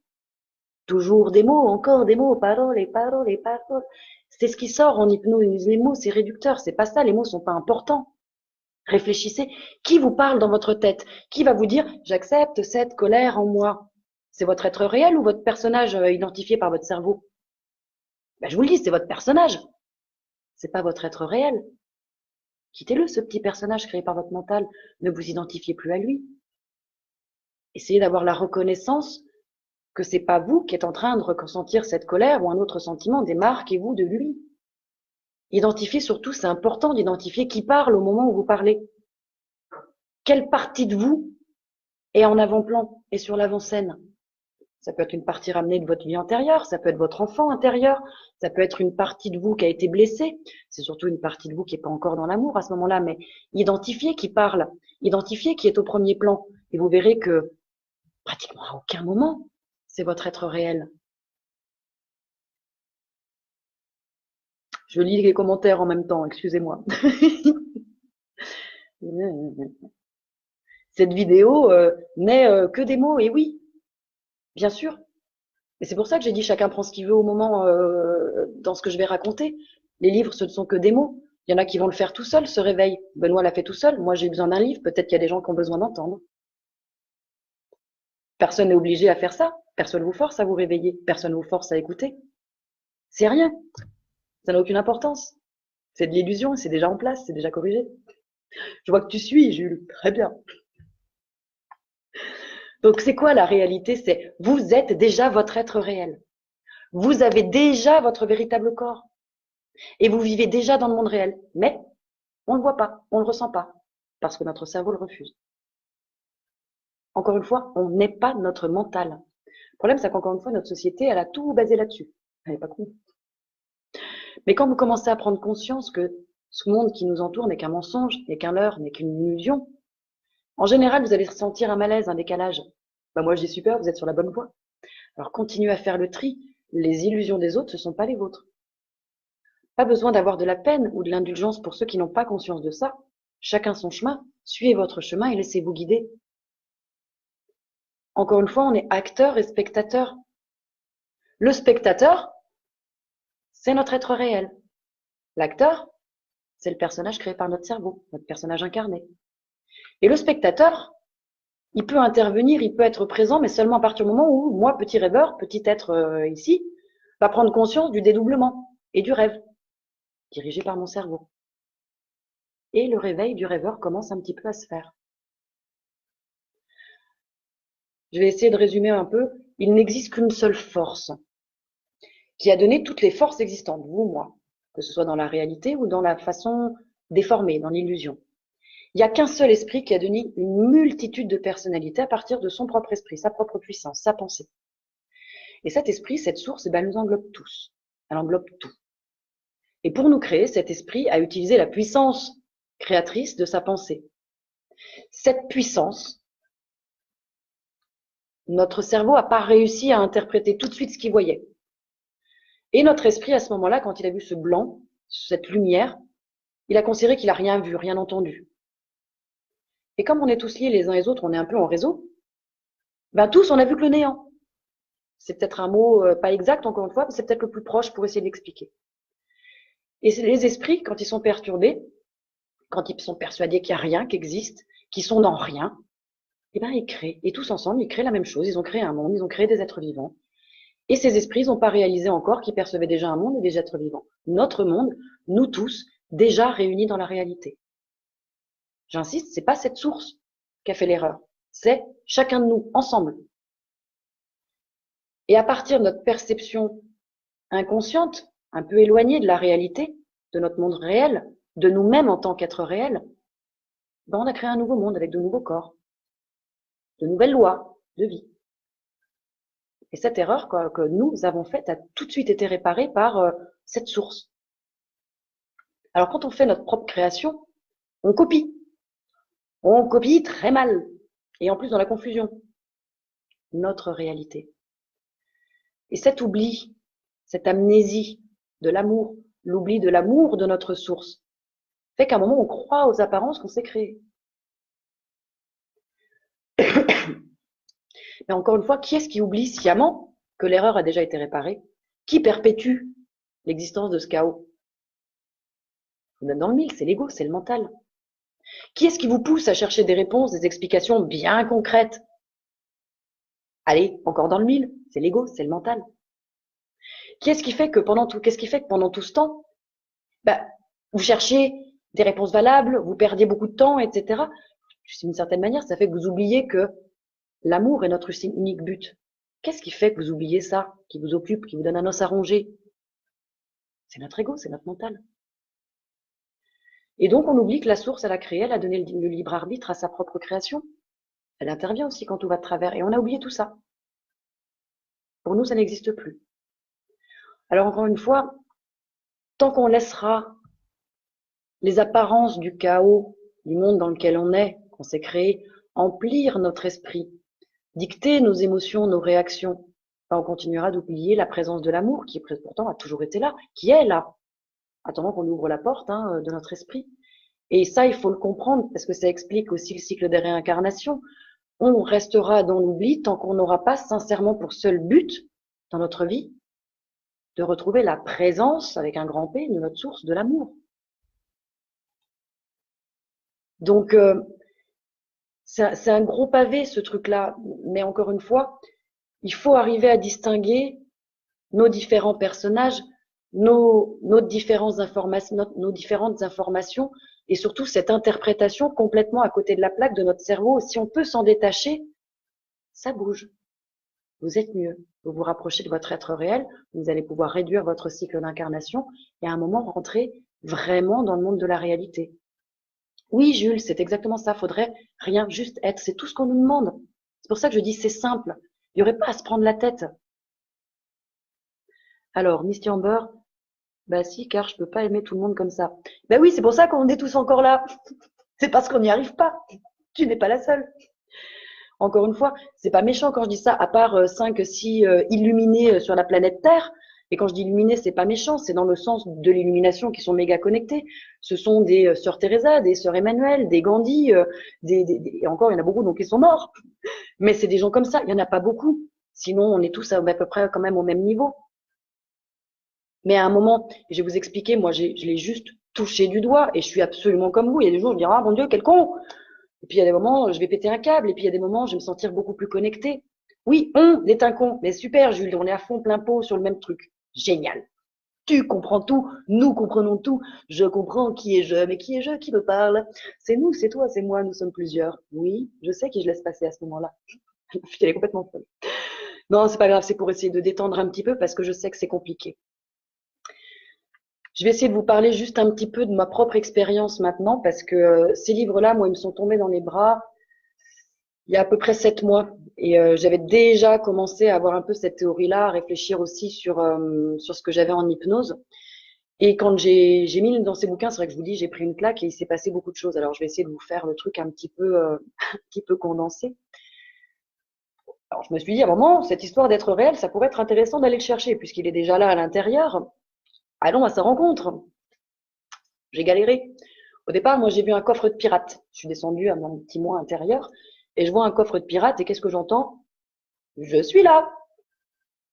Toujours des mots, encore des mots, paroles et paroles et paroles. C'est ce qui sort en hypnose. Les mots, c'est réducteur. C'est pas ça. Les mots sont pas importants. Réfléchissez. Qui vous parle dans votre tête? Qui va vous dire, j'accepte cette colère en moi? C'est votre être réel ou votre personnage identifié par votre cerveau? Ben, je vous le dis, c'est votre personnage. C'est pas votre être réel. Quittez-le, ce petit personnage créé par votre mental. Ne vous identifiez plus à lui. Essayez d'avoir la reconnaissance que c'est pas vous qui êtes en train de ressentir cette colère ou un autre sentiment. Démarquez-vous de lui. Identifiez surtout, c'est important d'identifier qui parle au moment où vous parlez. Quelle partie de vous est en avant-plan et sur l'avant-scène? Ça peut être une partie ramenée de votre vie antérieure, ça peut être votre enfant intérieur, ça peut être une partie de vous qui a été blessée, c'est surtout une partie de vous qui n'est pas encore dans l'amour à ce moment-là, mais identifiez qui parle, identifiez qui est au premier plan, et vous verrez que pratiquement à aucun moment, c'est votre être réel. Je lis les commentaires en même temps, excusez-moi. Cette vidéo n'est que des mots, et oui, bien sûr. Et c'est pour ça que j'ai dit chacun prend ce qu'il veut au moment dans ce que je vais raconter. Les livres, ce ne sont que des mots. Il y en a qui vont le faire tout seul, ce réveil. Benoît l'a fait tout seul. Moi, j'ai besoin d'un livre. Peut-être qu'il y a des gens qui ont besoin d'entendre. Personne n'est obligé à faire ça. Personne vous force à vous réveiller. Personne vous force à écouter. C'est rien. Ça n'a aucune importance. C'est de l'illusion. C'est déjà en place. C'est déjà corrigé. Je vois que tu suis, Jules. Très bien. Donc, c'est quoi la réalité? C'est vous êtes déjà votre être réel. Vous avez déjà votre véritable corps. Et vous vivez déjà dans le monde réel. Mais on ne le voit pas, on ne le ressent pas, parce que notre cerveau le refuse. Encore une fois, on n'est pas notre mental. Le problème, c'est qu'encore une fois, notre société, elle a tout basé là-dessus. Elle n'est pas con. Mais quand vous commencez à prendre conscience que ce monde qui nous entoure n'est qu'un mensonge, n'est qu'un leurre, n'est qu'une illusion, en général, vous allez ressentir un malaise, un décalage. Ben moi, je dis super, vous êtes sur la bonne voie. Alors, continuez à faire le tri. Les illusions des autres, ce ne sont pas les vôtres. Pas besoin d'avoir de la peine ou de l'indulgence pour ceux qui n'ont pas conscience de ça. Chacun son chemin. Suivez votre chemin et laissez-vous guider. Encore une fois, on est acteur et spectateur. Le spectateur, c'est notre être réel. L'acteur, c'est le personnage créé par notre cerveau, notre personnage incarné. Et le spectateur, il peut intervenir, il peut être présent, mais seulement à partir du moment où moi, petit rêveur, petit être ici, va prendre conscience du dédoublement et du rêve, dirigé par mon cerveau. Et le réveil du rêveur commence un petit peu à se faire. Je vais essayer de résumer un peu. Il n'existe qu'une seule force qui a donné toutes les forces existantes, vous, moi, que ce soit dans la réalité ou dans la façon déformée, dans l'illusion. Il n'y a qu'un seul esprit qui a donné une multitude de personnalités à partir de son propre esprit, sa propre puissance, sa pensée. Et cet esprit, cette source, elle nous englobe tous. Elle englobe tout. Et pour nous créer, cet esprit a utilisé la puissance créatrice de sa pensée. Cette puissance, notre cerveau n'a pas réussi à interpréter tout de suite ce qu'il voyait. Et notre esprit, à ce moment-là, quand il a vu ce blanc, cette lumière, il a considéré qu'il n'a rien vu, rien entendu. Et comme on est tous liés les uns les autres, on est un peu en réseau, ben tous, on a vu que le néant. C'est peut-être un mot pas exact, encore une fois, mais c'est peut-être le plus proche pour essayer de l'expliquer. Et les esprits, quand ils sont perturbés, quand ils sont persuadés qu'il n'y a rien qui existe, qu'ils sont dans rien, eh ben ils créent. Et tous ensemble, ils créent la même chose. Ils ont créé un monde, ils ont créé des êtres vivants. Et ces esprits n'ont pas réalisé encore qu'ils percevaient déjà un monde et des êtres vivants. Notre monde, nous tous, déjà réunis dans la réalité. J'insiste, c'est pas cette source qui a fait l'erreur. C'est chacun de nous, ensemble. Et à partir de notre perception inconsciente, un peu éloignée de la réalité, de notre monde réel, de nous-mêmes en tant qu'êtres réels, ben on a créé un nouveau monde avec de nouveaux corps, de nouvelles lois de vie. Et cette erreur que nous avons faite a tout de suite été réparée par cette source. Alors quand on fait notre propre création, on copie. On copie très mal. Et en plus dans la confusion. Notre réalité. Et cet oubli, cette amnésie de l'amour, l'oubli de l'amour de notre source, fait qu'à un moment on croit aux apparences qu'on s'est créées. Mais encore une fois, qui est-ce qui oublie sciemment que l'erreur a déjà été réparée? Qui perpétue l'existence de ce chaos? Vous êtes dans le mille, c'est l'ego, c'est le mental. Qui est-ce qui vous pousse à chercher des réponses, des explications bien concrètes? Allez, encore dans le mille, c'est l'ego, c'est le mental. Qu'est-ce qui fait que pendant tout ce temps, vous cherchiez des réponses valables, vous perdiez beaucoup de temps, etc. D'une certaine manière, ça fait que vous oubliez que l'amour est notre unique but. Qu'est-ce qui fait que vous oubliez ça, qui vous occupe, qui vous donne un os à ronger? C'est notre ego, c'est notre mental. Et donc, on oublie que la source, elle a créé, elle a donné le libre arbitre à sa propre création. Elle intervient aussi quand tout va de travers. Et on a oublié tout ça. Pour nous, ça n'existe plus. Alors, encore une fois, tant qu'on laissera les apparences du chaos, du monde dans lequel on est, qu'on s'est créé, emplir notre esprit, dicter nos émotions, nos réactions, on continuera d'oublier la présence de l'amour qui pourtant a toujours été là, qui est là, attendant qu'on ouvre la porte de notre esprit. Et ça, il faut le comprendre parce que ça explique aussi le cycle des réincarnations. On restera dans l'oubli tant qu'on n'aura pas sincèrement pour seul but dans notre vie de retrouver la présence avec un grand P de notre source de l'amour. Donc, c'est un gros pavé ce truc-là, mais encore une fois, il faut arriver à distinguer nos différents personnages, nos différentes informations et surtout cette interprétation complètement à côté de la plaque de notre cerveau. Si on peut s'en détacher, ça bouge. Vous êtes mieux. Vous vous rapprochez de votre être réel, vous allez pouvoir réduire votre cycle d'incarnation et à un moment rentrer vraiment dans le monde de la réalité. Oui, Jules, c'est exactement ça. Faudrait rien, juste être. C'est tout ce qu'on nous demande. C'est pour ça que je dis c'est simple. Il n'y aurait pas à se prendre la tête. Alors, Misty Amber, bah si, car je peux pas aimer tout le monde comme ça. Bah oui, c'est pour ça qu'on est tous encore là. C'est parce qu'on n'y arrive pas. Tu n'es pas la seule. Encore une fois, c'est pas méchant quand je dis ça, à part 5, 6 illuminés sur la planète Terre. Et quand je dis illuminés, c'est pas méchant, c'est dans le sens de l'illumination qui sont méga connectés. Ce sont des sœurs Teresa, des sœurs Emmanuel, des Gandhi, et encore, il y en a beaucoup donc ils sont morts. Mais c'est des gens comme ça, il y en a pas beaucoup. Sinon, on est tous à peu près quand même au même niveau. Mais à un moment, je vais vous expliquer, moi, je l'ai juste touché du doigt et je suis absolument comme vous. Il y a des jours, je me dis, ah mon Dieu, quel con! Et puis il y a des moments, je vais péter un câble et puis il y a des moments, je vais me sentir beaucoup plus connectée. Oui, on est un con, mais super, Jules, on est à fond plein pot sur le même truc. Génial. Tu comprends tout, nous comprenons tout, je comprends qui est je, mais qui est je qui me parle? C'est nous, c'est toi, c'est moi, nous sommes plusieurs. Oui, je sais qui je laisse passer à ce moment-là. Elle est complètement folle. Non, c'est pas grave, c'est pour essayer de détendre un petit peu parce que je sais que c'est compliqué. Je vais essayer de vous parler juste un petit peu de ma propre expérience maintenant parce que ces livres-là, moi, ils me sont tombés dans les bras il y a à peu près 7 mois. Et j'avais déjà commencé à avoir un peu cette théorie-là, à réfléchir aussi sur ce que j'avais en hypnose. Et quand j'ai mis dans ces bouquins, c'est vrai que je vous dis, j'ai pris une claque et il s'est passé beaucoup de choses. Alors je vais essayer de vous faire le truc un petit peu condensé. Alors je me suis dit à un moment, cette histoire d'être réel, ça pourrait être intéressant d'aller le chercher puisqu'il est déjà là à l'intérieur. Allons à sa rencontre. J'ai galéré. Au départ, moi, j'ai vu un coffre de pirate. Je suis descendue à mon petit moi intérieur et je vois un coffre de pirate et qu'est-ce que j'entends? Je suis là.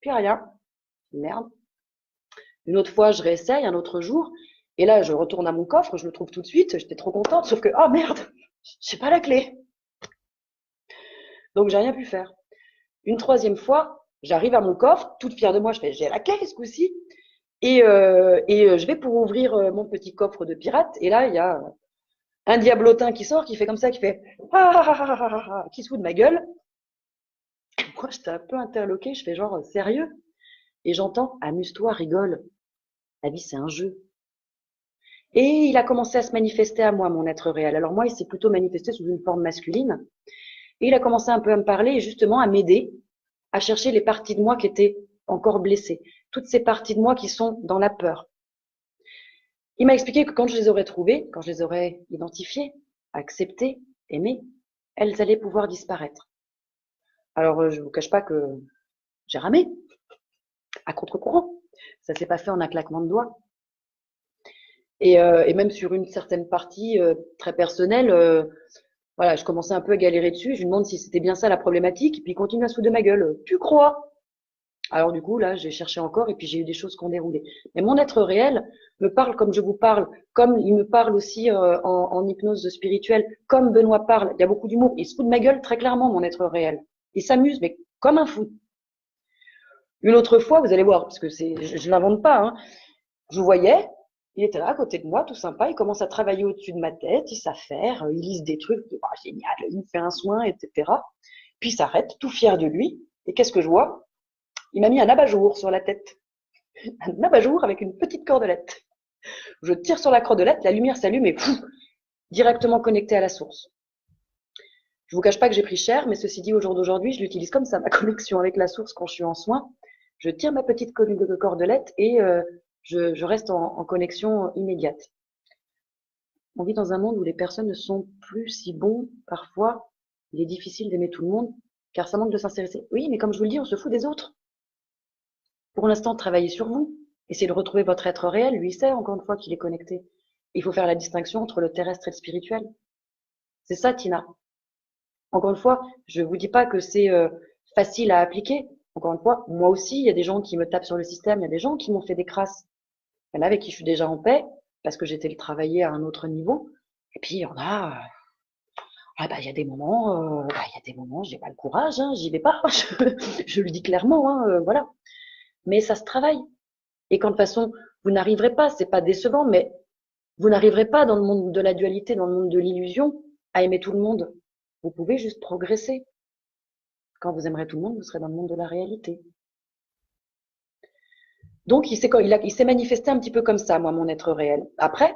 Puis rien. Merde. Une autre fois, je réessaye, un autre jour. Et là, je retourne à mon coffre, je le trouve tout de suite. J'étais trop contente, sauf que, oh merde, j'ai pas la clé. Donc, j'ai rien pu faire. Une troisième fois, J'arrive à mon coffre, toute fière de moi, je fais, j'ai la clé ce coup-ci. Je vais pour ouvrir mon petit coffre de pirate. Et là, il y a un diablotin qui sort, qui fait comme ça, qui fait qui se fout de ma gueule. Moi, j'étais un peu interloquée. Je fais genre, sérieux? Et j'entends, amuse-toi, rigole. La vie, c'est un jeu. Et il a commencé à se manifester à moi, mon être réel. Alors moi, il s'est plutôt manifesté sous une forme masculine. Et il a commencé un peu à me parler et justement à m'aider à chercher les parties de moi qui étaient encore blessées. Toutes ces parties de moi qui sont dans la peur. Il m'a expliqué que quand je les aurais trouvées, quand je les aurais identifiées, acceptées, aimées, elles allaient pouvoir disparaître. Alors, je vous cache pas que j'ai ramé à contre-courant. Ça s'est pas fait en un claquement de doigts. Et même sur une certaine partie très personnelle, voilà, je commençais un peu à galérer dessus. Je lui demande si c'était bien ça la problématique, et puis il continue à se foutre de ma gueule. Tu crois? Alors du coup, là, j'ai cherché encore, et puis j'ai eu des choses qui ont déroulé. Mais mon être réel me parle comme je vous parle, comme il me parle aussi en hypnose spirituelle, comme Benoît parle. Il y a beaucoup d'humour. Il se fout de ma gueule très clairement, mon être réel. Il s'amuse, mais comme un fou. Une autre fois, vous allez voir, parce que je l'invente pas, hein, je voyais, il était là à côté de moi, tout sympa, il commence à travailler au-dessus de ma tête, il s'affaire, il lise des trucs, oh, génial, il me fait un soin, etc. Puis il s'arrête, tout fier de lui, et qu'est-ce que je vois? Il m'a mis un abat-jour sur la tête. Un abat-jour avec une petite cordelette. Je tire sur la cordelette, la lumière s'allume et pouf, directement connecté à la source. Je vous cache pas que j'ai pris cher, mais ceci dit, au jour d'aujourd'hui, je l'utilise comme ça, ma connexion avec la source quand je suis en soin. Je tire ma petite cordelette et je reste en connexion immédiate. On vit dans un monde où les personnes ne sont plus si bons. Parfois, il est difficile d'aimer tout le monde, car ça manque de sincérité. Oui, mais comme je vous le dis, on se fout des autres. Pour l'instant, travaillez sur vous. Essayez de retrouver votre être réel. Lui, il sait encore une fois qu'il est connecté. Il faut faire la distinction entre le terrestre et le spirituel. C'est ça, Tina. Encore une fois, je ne vous dis pas que c'est facile à appliquer. Encore une fois, moi aussi, il y a des gens qui me tapent sur le système, il y a des gens qui m'ont fait des crasses. Il y en a avec qui je suis déjà en paix, parce que j'étais le travailler à un autre niveau. Et puis, il y en a, ah bah, il y a des moments, j'ai pas le courage, hein, j'y vais pas. Je le dis clairement, hein, voilà. Mais ça se travaille. Et quand de toute façon, vous n'arriverez pas, c'est pas décevant, mais vous n'arriverez pas dans le monde de la dualité, dans le monde de l'illusion, à aimer tout le monde. Vous pouvez juste progresser. Quand vous aimerez tout le monde, vous serez dans le monde de la réalité. Donc, il s'est manifesté un petit peu comme ça, moi, mon être réel. Après,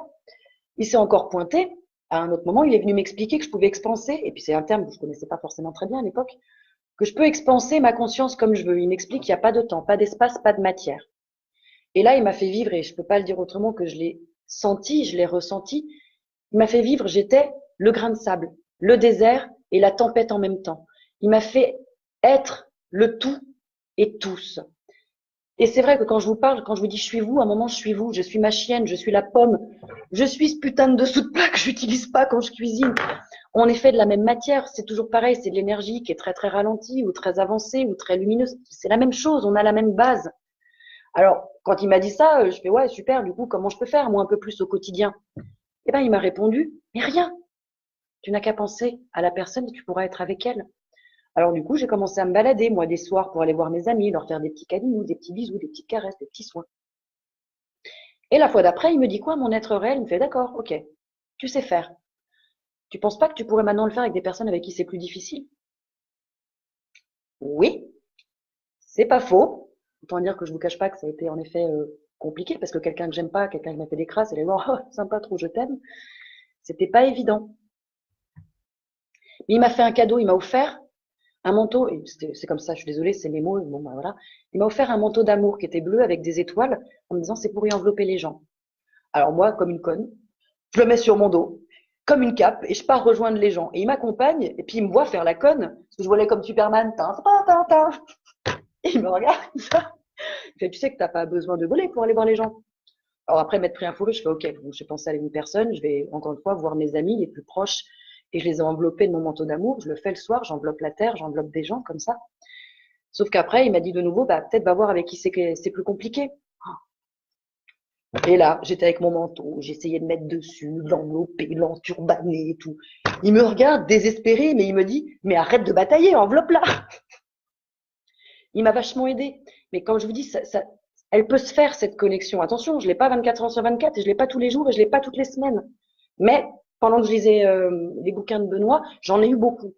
il s'est encore pointé. À un autre moment, il est venu m'expliquer que je pouvais expanser, et puis c'est un terme que je connaissais pas forcément très bien à l'époque, que je peux expanser ma conscience comme je veux. Il m'explique qu'il n'y a pas de temps, pas d'espace, pas de matière. Et là, il m'a fait vivre, et je peux pas le dire autrement que je l'ai senti, je l'ai ressenti. Il m'a fait vivre, j'étais le grain de sable, le désert et la tempête en même temps. Il m'a fait être le tout et tous. Et c'est vrai que quand je vous parle, quand je vous dis je suis vous, à un moment je suis vous, je suis ma chienne, je suis la pomme, je suis ce putain de dessous de plat que j'utilise pas quand je cuisine. On est fait de la même matière, c'est toujours pareil, c'est de l'énergie qui est très très ralentie ou très avancée ou très lumineuse. C'est la même chose, on a la même base. Alors, quand il m'a dit ça, je fais ouais, super, du coup, comment je peux faire, moi, un peu plus au quotidien? Eh ben, il m'a répondu, mais rien. Tu n'as qu'à penser à la personne et tu pourras être avec elle. Alors, du coup, j'ai commencé à me balader, moi, des soirs pour aller voir mes amis, leur faire des petits câlins, des petits bisous, des petites caresses, des petits soins. Et la fois d'après, il me dit quoi, mon être réel? Il me fait, d'accord, ok, tu sais faire. Tu penses pas que tu pourrais maintenant le faire avec des personnes avec qui c'est plus difficile? Oui, c'est pas faux. Autant dire que je vous cache pas que ça a été en effet compliqué parce que quelqu'un que j'aime pas, quelqu'un qui m'a fait des crasses, elle est mort, oh, sympa, trop, je t'aime. C'était pas évident. Mais il m'a fait un cadeau, il m'a offert un manteau, et c'est comme ça, je suis désolée, c'est mes mots, bon bah voilà. Il m'a offert un manteau d'amour qui était bleu avec des étoiles en me disant c'est pour y envelopper les gens. Alors moi, comme une conne, je le mets sur mon dos, comme une cape, et je pars rejoindre les gens. Et il m'accompagne, et puis il me voit faire la conne, parce que je volais comme Superman, et il me regarde comme ça. Il fait, tu sais que t'as pas besoin de voler pour aller voir les gens. Alors après m'être pris un fou rire, je fais ok, bon, j'ai pensé à une personne, je vais encore une fois voir mes amis les plus proches et je les ai enveloppés de mon manteau d'amour. Je le fais le soir, j'enveloppe la terre, j'enveloppe des gens comme ça. Sauf qu'après, il m'a dit de nouveau, bah peut-être va voir avec qui c'est plus compliqué. Et là, j'étais avec mon manteau, j'essayais de mettre dessus, l'envelopper, l'enturbaner et tout. Il me regarde désespéré, mais il me dit, mais arrête de batailler, enveloppe-la. Il m'a vachement aidé. Mais quand je vous dis, elle peut se faire cette connexion. Attention, je l'ai pas 24 heures sur 24 et je l'ai pas tous les jours et je l'ai pas toutes les semaines. Mais pendant que je lisais les bouquins de Benoît, j'en ai eu beaucoup.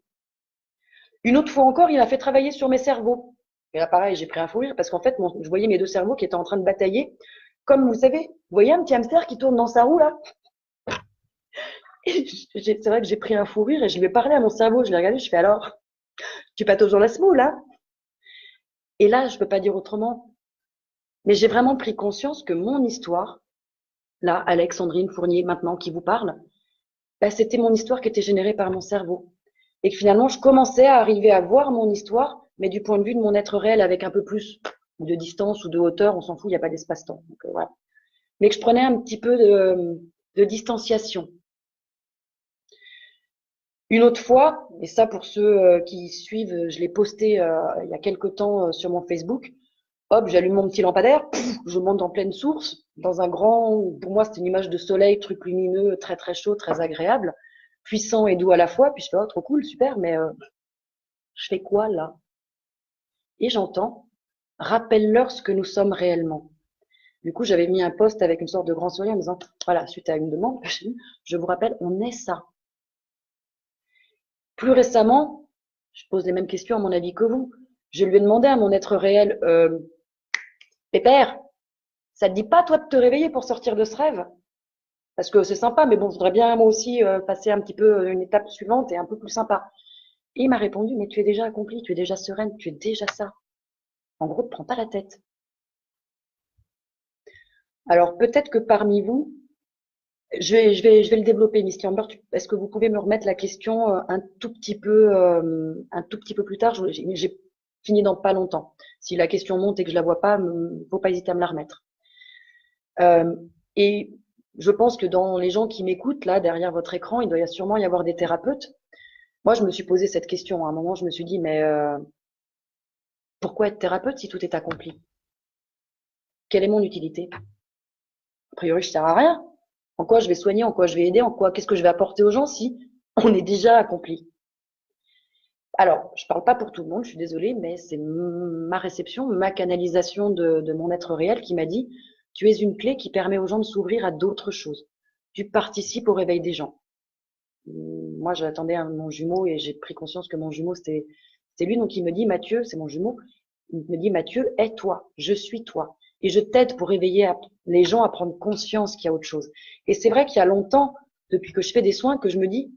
Une autre fois encore, il a fait travailler sur mes cerveaux. Et là, pareil, j'ai pris un fou rire parce qu'en fait, je voyais mes deux cerveaux qui étaient en train de batailler. Comme vous savez, vous voyez un petit hamster qui tourne dans sa roue là. C'est vrai que j'ai pris un fou rire et je lui ai parlé à mon cerveau. Je l'ai regardé, je fais alors, tu patauges dans la semoule là. Et là, je peux pas dire autrement. Mais j'ai vraiment pris conscience que mon histoire, là, Alexandrine Fournier, maintenant, qui vous parle, bah, c'était mon histoire qui était générée par mon cerveau. Et que finalement, je commençais à arriver à voir mon histoire, mais du point de vue de mon être réel, avec un peu plus de distance ou de hauteur, on s'en fout, il n'y a pas d'espace-temps. Donc, voilà. Mais que je prenais un petit peu de distanciation. Une autre fois, et ça pour ceux qui suivent, je l'ai posté il y a quelque temps sur mon Facebook, hop, j'allume mon petit lampadaire, je monte en pleine source, dans un grand, pour moi c'était une image de soleil, truc lumineux, très très chaud, très agréable, puissant et doux à la fois, puis je fais, oh trop cool, super, mais je fais quoi là? Et j'entends, rappelle-leur ce que nous sommes réellement. Du coup, j'avais mis un post avec une sorte de grand sourire en me disant, voilà, suite à une demande, je vous rappelle, on est ça. Plus récemment, je pose les mêmes questions à mon avis que vous. Je lui ai demandé à mon être réel, Pépère, ça te dit pas toi de te réveiller pour sortir de ce rêve? Parce que c'est sympa, mais bon, je voudrais bien moi aussi passer un petit peu une étape suivante et un peu plus sympa. Et il m'a répondu, mais tu es déjà accompli, tu es déjà sereine, tu es déjà ça. En gros, ne prends pas la tête. Alors peut-être que parmi vous, je vais le développer, Misty Amber. Est-ce que vous pouvez me remettre la question un tout petit peu plus tard? J'ai fini dans pas longtemps. Si la question monte et que je la vois pas, faut pas hésiter à me la remettre. Et je pense que dans les gens qui m'écoutent là derrière votre écran, il doit sûrement y avoir des thérapeutes. Moi, je me suis posé cette question. À un moment, je me suis dit, mais pourquoi être thérapeute si tout est accompli? Quelle est mon utilité? A priori, je sers à rien. En quoi je vais soigner? En quoi je vais aider? En quoi qu'est-ce que je vais apporter aux gens si on est déjà accompli? Alors, je parle pas pour tout le monde, je suis désolée, mais c'est ma réception, ma canalisation de mon être réel qui m'a dit, tu es une clé qui permet aux gens de s'ouvrir à d'autres choses. Tu participes au réveil des gens. Moi, j'attendais mon jumeau et j'ai pris conscience que mon jumeau, c'était lui. Donc, il me dit, Mathieu, c'est mon jumeau, il me dit, Mathieu, aie toi, je suis toi. Et je t'aide pour réveiller les gens à prendre conscience qu'il y a autre chose. Et c'est vrai qu'il y a longtemps, depuis que je fais des soins, que je me dis,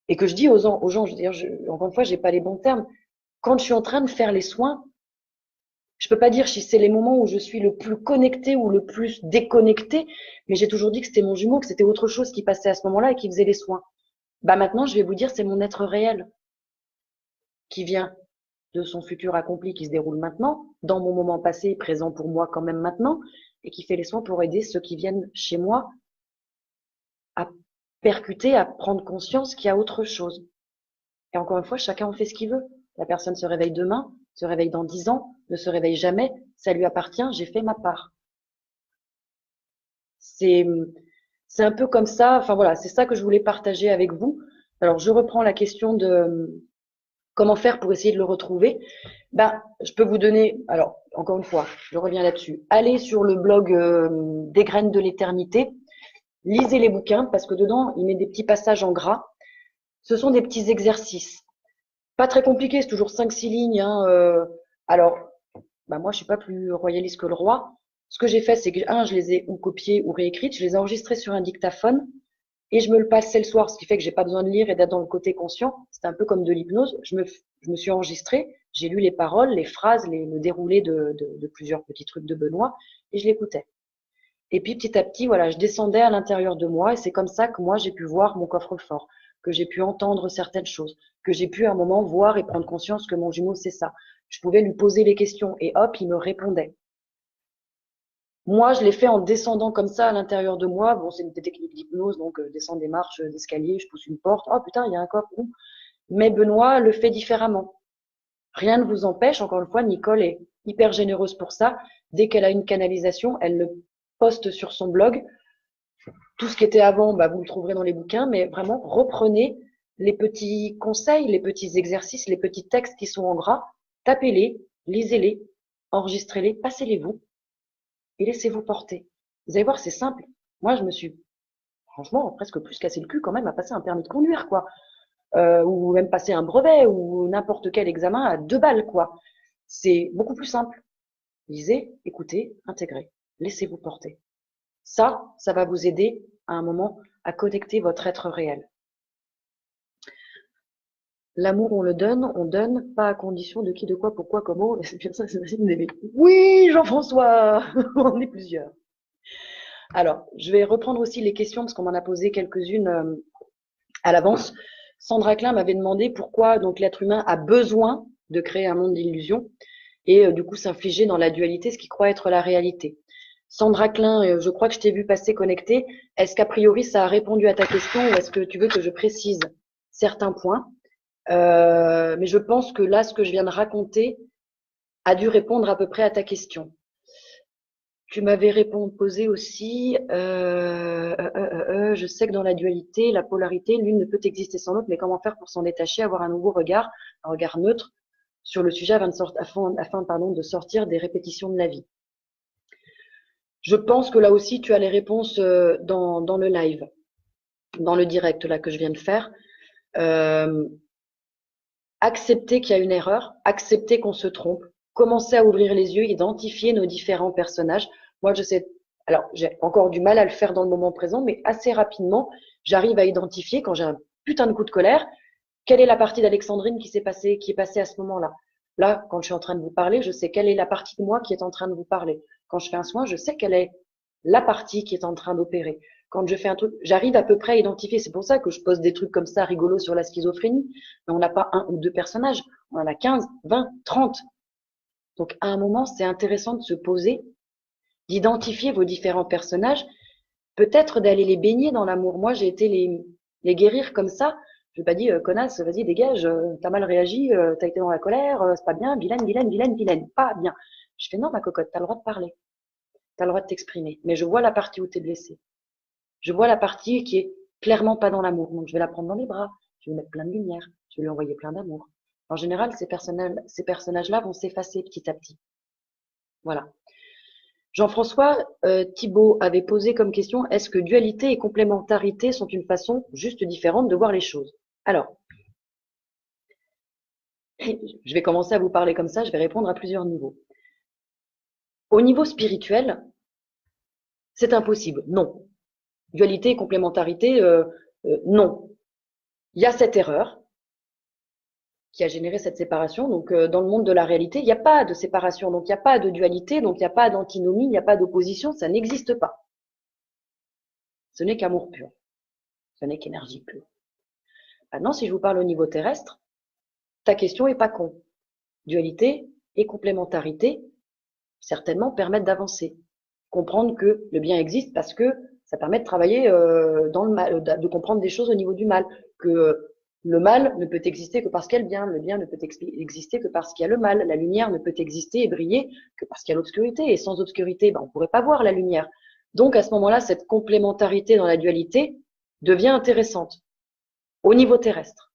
et que je dis aux gens, je veux dire, encore une fois, j'ai pas les bons termes. Quand je suis en train de faire les soins, je peux pas dire si c'est les moments où je suis le plus connecté ou le plus déconnecté, mais j'ai toujours dit que c'était mon jumeau, que c'était autre chose qui passait à ce moment-là et qui faisait les soins. Bah maintenant, je vais vous dire, c'est mon être réel qui vient de son futur accompli qui se déroule maintenant, dans mon moment passé, présent pour moi quand même maintenant, et qui fait les soins pour aider ceux qui viennent chez moi à percuter, à prendre conscience qu'il y a autre chose. Et encore une fois, chacun en fait ce qu'il veut. La personne se réveille demain, se réveille dans 10 ans, ne se réveille jamais, ça lui appartient, j'ai fait ma part. C'est, c'est un peu comme ça, enfin voilà, c'est ça que je voulais partager avec vous. Alors, je reprends la question de comment faire pour essayer de le retrouver. Ben, je peux vous donner, alors, encore une fois, je reviens là-dessus. Allez sur le blog des graines de l'éternité, lisez les bouquins, parce que dedans, il met des petits passages en gras. Ce sont des petits exercices. Pas très compliqué, c'est toujours 5-6 lignes. Hein, alors, bah moi, je suis pas plus royaliste que le roi. Ce que j'ai fait, c'est que, je les ai ou copiées ou réécrites, je les ai enregistrées sur un dictaphone et je me le passais le soir, ce qui fait que j'ai pas besoin de lire et d'être dans le côté conscient. C'est un peu comme de l'hypnose. Je me suis enregistrée, j'ai lu les paroles, les phrases, le déroulé de plusieurs petits trucs de Benoît et je l'écoutais. Et puis petit à petit, voilà, je descendais à l'intérieur de moi et c'est comme ça que moi j'ai pu voir mon coffre-fort, que j'ai pu entendre certaines choses, que j'ai pu à un moment voir et prendre conscience que mon jumeau c'est ça. Je pouvais lui poser les questions et hop, il me répondait. Moi, je l'ai fait en descendant comme ça à l'intérieur de moi. Bon, c'est une technique d'hypnose, donc descendre des marches d'escalier, je pousse une porte. Oh putain, il y a un coffre. Mais Benoît le fait différemment. Rien ne vous empêche, encore une fois, Nicole est hyper généreuse pour ça. Dès qu'elle a une canalisation, elle le poste sur son blog. Tout ce qui était avant, bah, vous le trouverez dans les bouquins, mais vraiment, reprenez les petits conseils, les petits exercices, les petits textes qui sont en gras, tapez-les lisez-les, enregistrez-les, passez-les vous et laissez-vous porter. Vous allez voir, c'est simple. Moi, je me suis franchement presque plus cassé le cul quand même à passer un permis de conduire, quoi. Ou même passer un brevet ou n'importe quel examen à 2 balles, quoi. C'est beaucoup plus simple. Lisez, écoutez, intégrez. Laissez-vous porter. Ça va vous aider à un moment à connecter votre être réel. L'amour, on donne, pas à condition de qui, de quoi, pourquoi, comment. C'est bien ça, c'est facile d'aimer. Oui, Jean-François, on est plusieurs. Alors, je vais reprendre aussi les questions parce qu'on m'en a posé quelques-unes à l'avance. Sandra Klein m'avait demandé pourquoi donc l'être humain a besoin de créer un monde d'illusions et du coup s'infliger dans la dualité ce qu'il croit être la réalité. Sandra Klein, je crois que je t'ai vu passer connecté. Est-ce qu'a priori ça a répondu à ta question ou est-ce que tu veux que je précise certains points? Mais je pense que là, ce que je viens de raconter a dû répondre à peu près à ta question. Tu m'avais posé aussi, je sais que dans la dualité, la polarité, l'une ne peut exister sans l'autre, mais comment faire pour s'en détacher, avoir un nouveau regard, un regard neutre sur le sujet afin de sortir des répétitions de la vie. Je pense que là aussi, tu as les réponses dans le live, dans le direct là que je viens de faire. Accepter qu'il y a une erreur, accepter qu'on se trompe, commencer à ouvrir les yeux, identifier nos différents personnages. Moi, je sais, alors j'ai encore du mal à le faire dans le moment présent, mais assez rapidement, j'arrive à identifier quand j'ai un putain de coup de colère, quelle est la partie d'Alexandrine qui est passée à ce moment-là. Là, quand je suis en train de vous parler, je sais quelle est la partie de moi qui est en train de vous parler. Quand je fais un soin, je sais quelle est la partie qui est en train d'opérer. Quand je fais un truc, j'arrive à peu près à identifier. C'est pour ça que je pose des trucs comme ça rigolos sur la schizophrénie. Mais on n'a pas un ou deux personnages. On en a 15, 20, 30. Donc, à un moment, c'est intéressant de se poser, d'identifier vos différents personnages, peut-être d'aller les baigner dans l'amour. Moi, j'ai été les guérir comme ça. Je n'ai pas dit, connasse, vas-y, dégage, t'as mal réagi, t'as été dans la colère, c'est pas bien, vilaine, vilaine, vilaine, vilaine, pas bien. Je fais, non, ma cocotte, t'as le droit de parler. T'as le droit de t'exprimer. Mais je vois la partie où t'es blessée. Je vois la partie qui est clairement pas dans l'amour. Donc, je vais la prendre dans les bras. Je vais mettre plein de lumière. Je vais lui envoyer plein d'amour. En général, ces personnages-là vont s'effacer petit à petit. Voilà. Jean-François Thibault avait posé comme question, est-ce que dualité et complémentarité sont une façon juste différente de voir les choses? Alors, je vais commencer à vous parler comme ça, je vais répondre à plusieurs niveaux. Au niveau spirituel, c'est impossible. Non. Dualité et complémentarité, non. Il y a cette erreur qui a généré cette séparation. Donc, dans le monde de la réalité, il n'y a pas de séparation, donc il n'y a pas de dualité, donc il n'y a pas d'antinomie, il n'y a pas d'opposition, ça n'existe pas. Ce n'est qu'amour pur. Ce n'est qu'énergie pure. Maintenant, si je vous parle au niveau terrestre, ta question est pas con. Dualité et complémentarité, certainement, permettent d'avancer. Comprendre que le bien existe parce que ça permet de travailler dans le mal, de comprendre des choses au niveau du mal. Que le mal ne peut exister que parce qu'il y a le bien ne peut exister que parce qu'il y a le mal. La lumière ne peut exister et briller que parce qu'il y a l'obscurité. Et sans obscurité, on ne pourrait pas voir la lumière. Donc, à ce moment-là, cette complémentarité dans la dualité devient intéressante au niveau terrestre,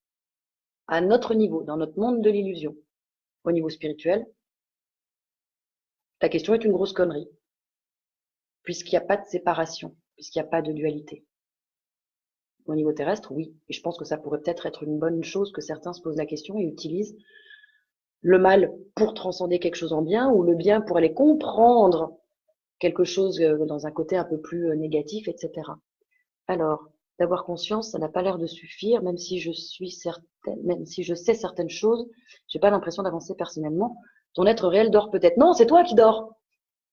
à notre niveau, dans notre monde de l'illusion. Au niveau spirituel, ta question est une grosse connerie, puisqu'il n'y a pas de séparation, puisqu'il n'y a pas de dualité. Au niveau terrestre, oui. Et je pense que ça pourrait peut-être être une bonne chose que certains se posent la question et utilisent le mal pour transcender quelque chose en bien ou le bien pour aller comprendre quelque chose dans un côté un peu plus négatif, etc. Alors, d'avoir conscience, ça n'a pas l'air de suffire, même si je sais certaines choses, j'ai pas l'impression d'avancer personnellement. Ton être réel dort peut-être. Non, c'est toi qui dors.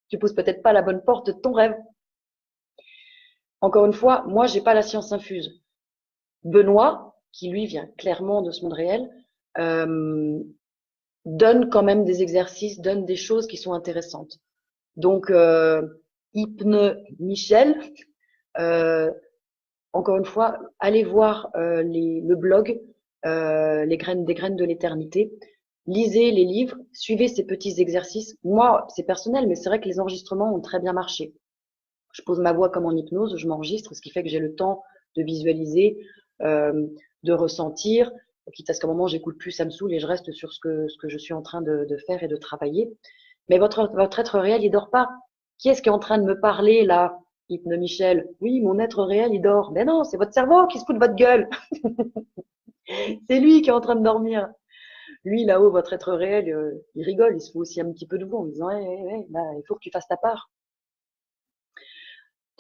Tu pousses peut-être pas la bonne porte de ton rêve. Encore une fois, moi, j'ai pas la science infuse. Benoît, qui lui vient clairement de ce monde réel, donne quand même des exercices, donne des choses qui sont intéressantes. Donc, Hypne Michel, encore une fois, allez voir le blog des graines de l'éternité. Lisez les livres, suivez ces petits exercices. Moi, c'est personnel, mais c'est vrai que les enregistrements ont très bien marché. Je pose ma voix comme en hypnose, je m'enregistre, ce qui fait que j'ai le temps de visualiser, de ressentir, quitte à ce qu'à un moment j'écoute plus, ça me saoule et je reste sur ce que je suis en train de faire et de travailler. Mais votre être réel, il dort pas. Qui est-ce qui est en train de me parler là, Hypno Michel? Oui, mon être réel, il dort. Mais non, c'est votre cerveau qui se fout de votre gueule. C'est lui qui est en train de dormir. Lui, là-haut, votre être réel, il rigole, il se fout aussi un petit peu de vous en disant, là, il faut que tu fasses ta part.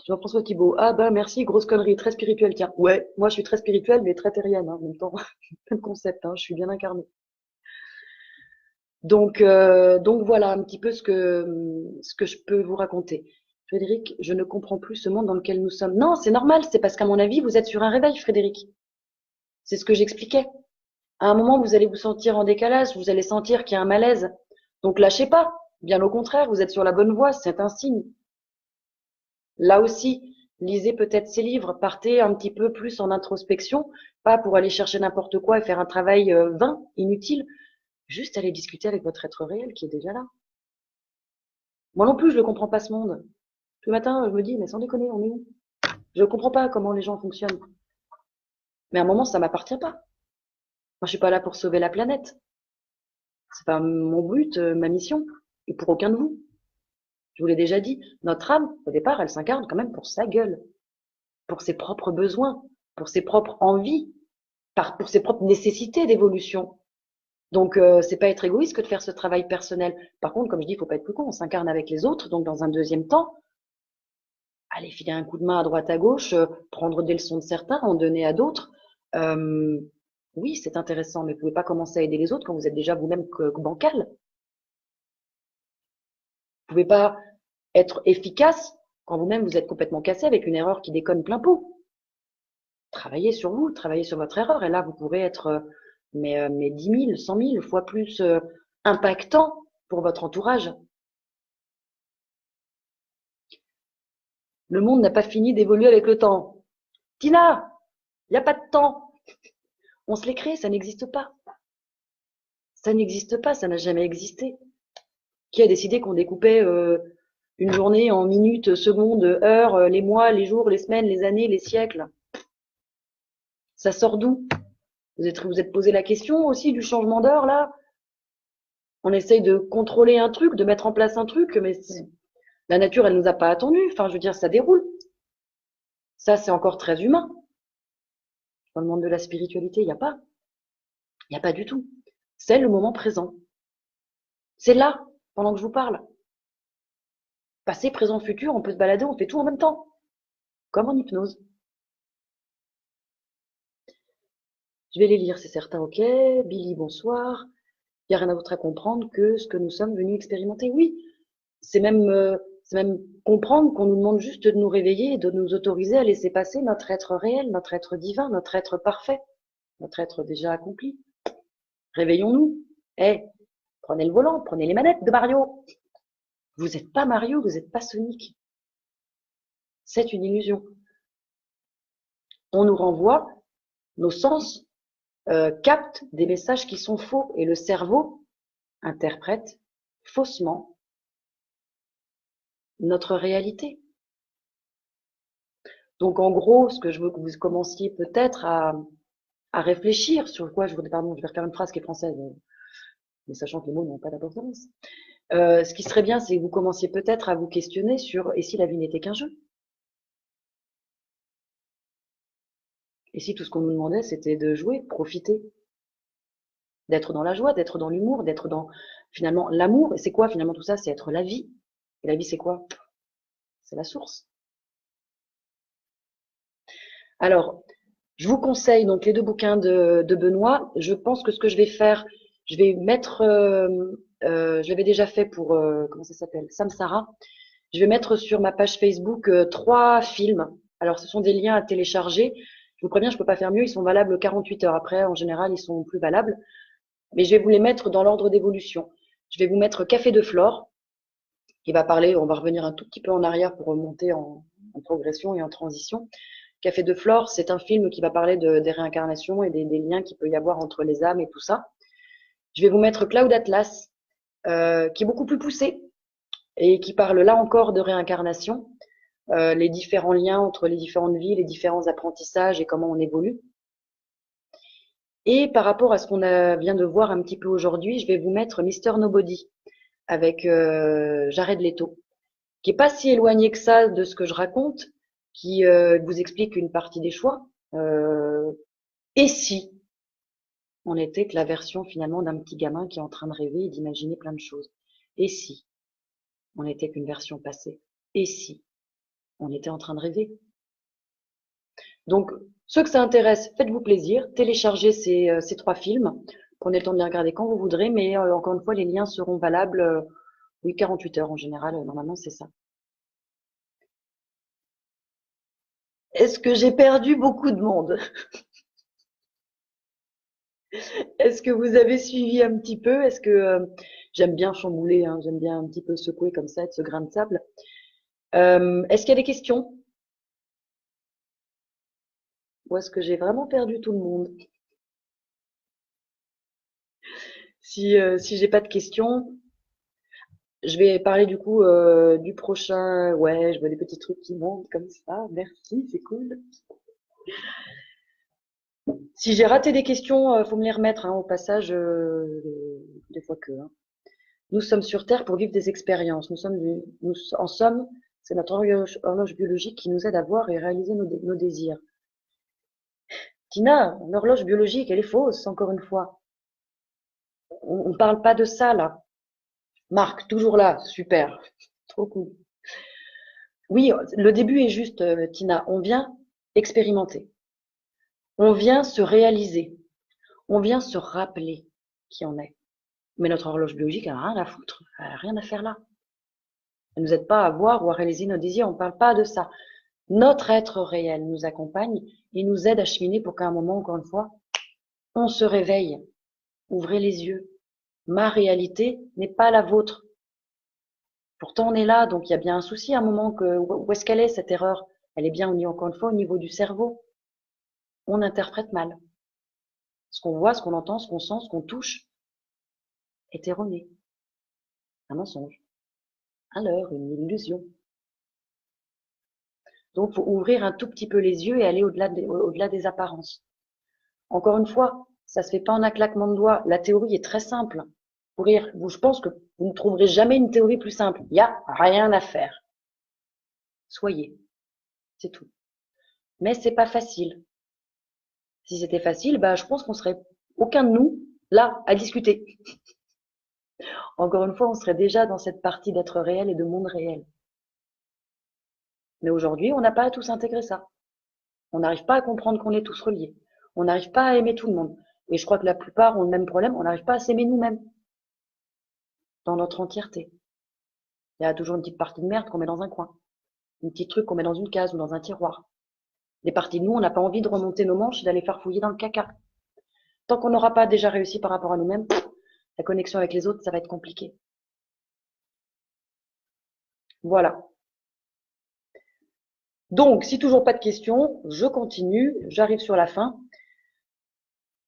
Jean-François Thibault, ah bah merci, grosse connerie, très spirituelle, tiens. Ouais, moi je suis très spirituelle, mais très terrienne, hein, en même temps. Même concept, hein, je suis bien incarnée. Donc voilà un petit peu ce que je peux vous raconter. Frédéric, je ne comprends plus ce monde dans lequel nous sommes. Non, c'est normal, c'est parce qu'à mon avis, vous êtes sur un réveil, Frédéric. C'est ce que j'expliquais. À un moment, vous allez vous sentir en décalage, vous allez sentir qu'il y a un malaise. Donc lâchez pas. Bien au contraire, vous êtes sur la bonne voie, c'est un signe. Là aussi, lisez peut-être ces livres, partez un petit peu plus en introspection, pas pour aller chercher n'importe quoi et faire un travail vain, inutile, juste aller discuter avec votre être réel qui est déjà là. Moi non plus, je ne comprends pas ce monde. Tous les matins, je me dis, mais sans déconner, on est où? Je ne comprends pas comment les gens fonctionnent. Mais à un moment, ça m'appartient pas. Moi, je suis pas là pour sauver la planète. C'est pas mon but, ma mission. Et pour aucun de vous. Je vous l'ai déjà dit, notre âme, au départ, elle s'incarne quand même pour sa gueule, pour ses propres besoins, pour ses propres envies, pour ses propres nécessités d'évolution. Donc, c'est pas être égoïste que de faire ce travail personnel. Par contre, comme je dis, il faut pas être plus con, on s'incarne avec les autres. Donc, dans un deuxième temps, aller filer un coup de main à droite à gauche, prendre des leçons de certains, en donner à d'autres. Euh, oui, c'est intéressant, mais vous pouvez pas commencer à aider les autres quand vous êtes déjà vous-même bancal. Vous pouvez pas être efficace quand vous-même vous êtes complètement cassé avec une erreur qui déconne plein pot. Travaillez sur vous, travaillez sur votre erreur, et là vous pourrez être mais 10 000, 100 000 fois plus impactant pour votre entourage. Le monde n'a pas fini d'évoluer avec le temps. Tina, il n'y a pas de temps. On se l'est créé, ça n'existe pas. Ça n'existe pas, ça n'a jamais existé. Qui a décidé qu'on découpait une journée en minutes, secondes, heures, les mois, les jours, les semaines, les années, les siècles? Ça sort d'où? Vous êtes posé la question aussi du changement d'heure là? On essaye de contrôler un truc, de mettre en place un truc, mais la nature, elle nous a pas attendu. Enfin, je veux dire, ça déroule. Ça, c'est encore très humain. Dans le monde de la spiritualité, il n'y a pas. Il n'y a pas du tout. C'est le moment présent. C'est là, pendant que je vous parle. Passé, présent, futur, on peut se balader, on fait tout en même temps. Comme en hypnose. Je vais les lire, c'est certain, ok. Billy, bonsoir. Il n'y a rien d'autre à comprendre que ce que nous sommes venus expérimenter. Oui, c'est même comprendre qu'on nous demande juste de nous réveiller et de nous autoriser à laisser passer notre être réel, notre être divin, notre être parfait, notre être déjà accompli. Réveillons-nous. Prenez le volant, prenez les manettes de Mario. Vous n'êtes pas Mario, vous n'êtes pas Sonic. C'est une illusion. On nous renvoie, nos sens captent des messages qui sont faux et le cerveau interprète faussement notre réalité. Donc en gros, ce que je veux que vous commenciez peut-être à réfléchir sur quoi je vais refaire une phrase qui est française, mais sachant que les mots n'ont pas d'importance. Ce qui serait bien, c'est que vous commenciez peut-être à vous questionner sur et si la vie n'était qu'un jeu? Et si tout ce qu'on nous demandait, c'était de jouer, de profiter, d'être dans la joie, d'être dans l'humour, d'être dans finalement l'amour. Et c'est quoi finalement tout ça? C'est être la vie. Et la vie, c'est quoi? C'est la source. Alors, je vous conseille donc les deux bouquins de Benoît. Je pense que ce que je vais faire, je vais mettre, je l'avais déjà fait pour, comment ça s'appelle? Samsara. Je vais mettre sur ma page Facebook 3 films. Alors, ce sont des liens à télécharger. Je vous préviens, je peux pas faire mieux. Ils sont valables 48 heures après. En général, ils sont plus valables. Mais je vais vous les mettre dans l'ordre d'évolution. Je vais vous mettre Café de Flore, qui va parler, on va revenir un tout petit peu en arrière pour remonter en progression et en transition. Café de Flore, c'est un film qui va parler des réincarnations et des liens qu'il peut y avoir entre les âmes et tout ça. Je vais vous mettre Cloud Atlas, qui est beaucoup plus poussé et qui parle là encore de réincarnation, les différents liens entre les différentes vies, les différents apprentissages et comment on évolue. Et par rapport à ce qu'on vient de voir un petit peu aujourd'hui, je vais vous mettre Mister Nobody avec Jared Leto, qui est pas si éloigné que ça de ce que je raconte, qui vous explique une partie des choix. Et si on était que la version finalement d'un petit gamin qui est en train de rêver et d'imaginer plein de choses? Et si on n'était qu'une version passée? Et si on était en train de rêver? Donc, ceux que ça intéresse, faites-vous plaisir, téléchargez ces 3 films, prenez le temps de les regarder quand vous voudrez, mais encore une fois, les liens seront valables, oui, 48 heures en général, normalement c'est ça. Est-ce que j'ai perdu beaucoup de monde? Est-ce que vous avez suivi un petit peu? Est-ce que j'aime bien chambouler, hein, j'aime bien un petit peu secouer comme ça, être ce grain de sable. Est-ce qu'il y a des questions? Ou est-ce que j'ai vraiment perdu tout le monde? Si j'ai pas de questions, je vais parler du coup du prochain. Ouais, je vois des petits trucs qui montent comme ça. Merci, c'est cool. Si j'ai raté des questions, faut me les remettre hein, au passage, des fois que. Hein. Nous sommes sur Terre pour vivre des expériences. En somme, c'est notre horloge biologique qui nous aide à voir et réaliser nos désirs. Tina, l'horloge biologique, elle est fausse, encore une fois. On parle pas de ça là. Marc, toujours là, super, trop cool. Oui, le début est juste, Tina. On vient expérimenter. On vient se réaliser. On vient se rappeler qui on est. Mais notre horloge biologique, elle n'a rien à foutre. Elle n'a rien à faire là. Elle nous aide pas à voir ou à réaliser nos désirs. On ne parle pas de ça. Notre être réel nous accompagne et nous aide à cheminer pour qu'à un moment, encore une fois, on se réveille. Ouvrez les yeux. Ma réalité n'est pas la vôtre. Pourtant, on est là, donc il y a bien un souci à un moment où est-ce qu'elle est, cette erreur? Elle est bien, encore une fois, au niveau du cerveau. On interprète mal. Ce qu'on voit, ce qu'on entend, ce qu'on sent, ce qu'on touche est erroné. Un mensonge. Un leurre, une illusion. Donc, faut ouvrir un tout petit peu les yeux et aller au-delà des apparences. Encore une fois, ça se fait pas en un claquement de doigts. La théorie est très simple. Je pense que vous ne trouverez jamais une théorie plus simple. Il n'y a rien à faire. Soyez. C'est tout. Mais c'est pas facile. Si c'était facile, bah, je pense qu'on serait aucun de nous là à discuter. Encore une fois, on serait déjà dans cette partie d'être réel et de monde réel. Mais aujourd'hui, on n'a pas à tous intégrer ça. On n'arrive pas à comprendre qu'on est tous reliés. On n'arrive pas à aimer tout le monde. Et je crois que la plupart ont le même problème, on n'arrive pas à s'aimer nous-mêmes dans notre entièreté. Il y a toujours une petite partie de merde qu'on met dans un coin, une petite truc qu'on met dans une case ou dans un tiroir. Des parties de nous, on n'a pas envie de remonter nos manches et d'aller faire fouiller dans le caca. Tant qu'on n'aura pas déjà réussi par rapport à nous-mêmes, la connexion avec les autres, ça va être compliqué. Voilà. Donc, si toujours pas de questions, je continue, j'arrive sur la fin.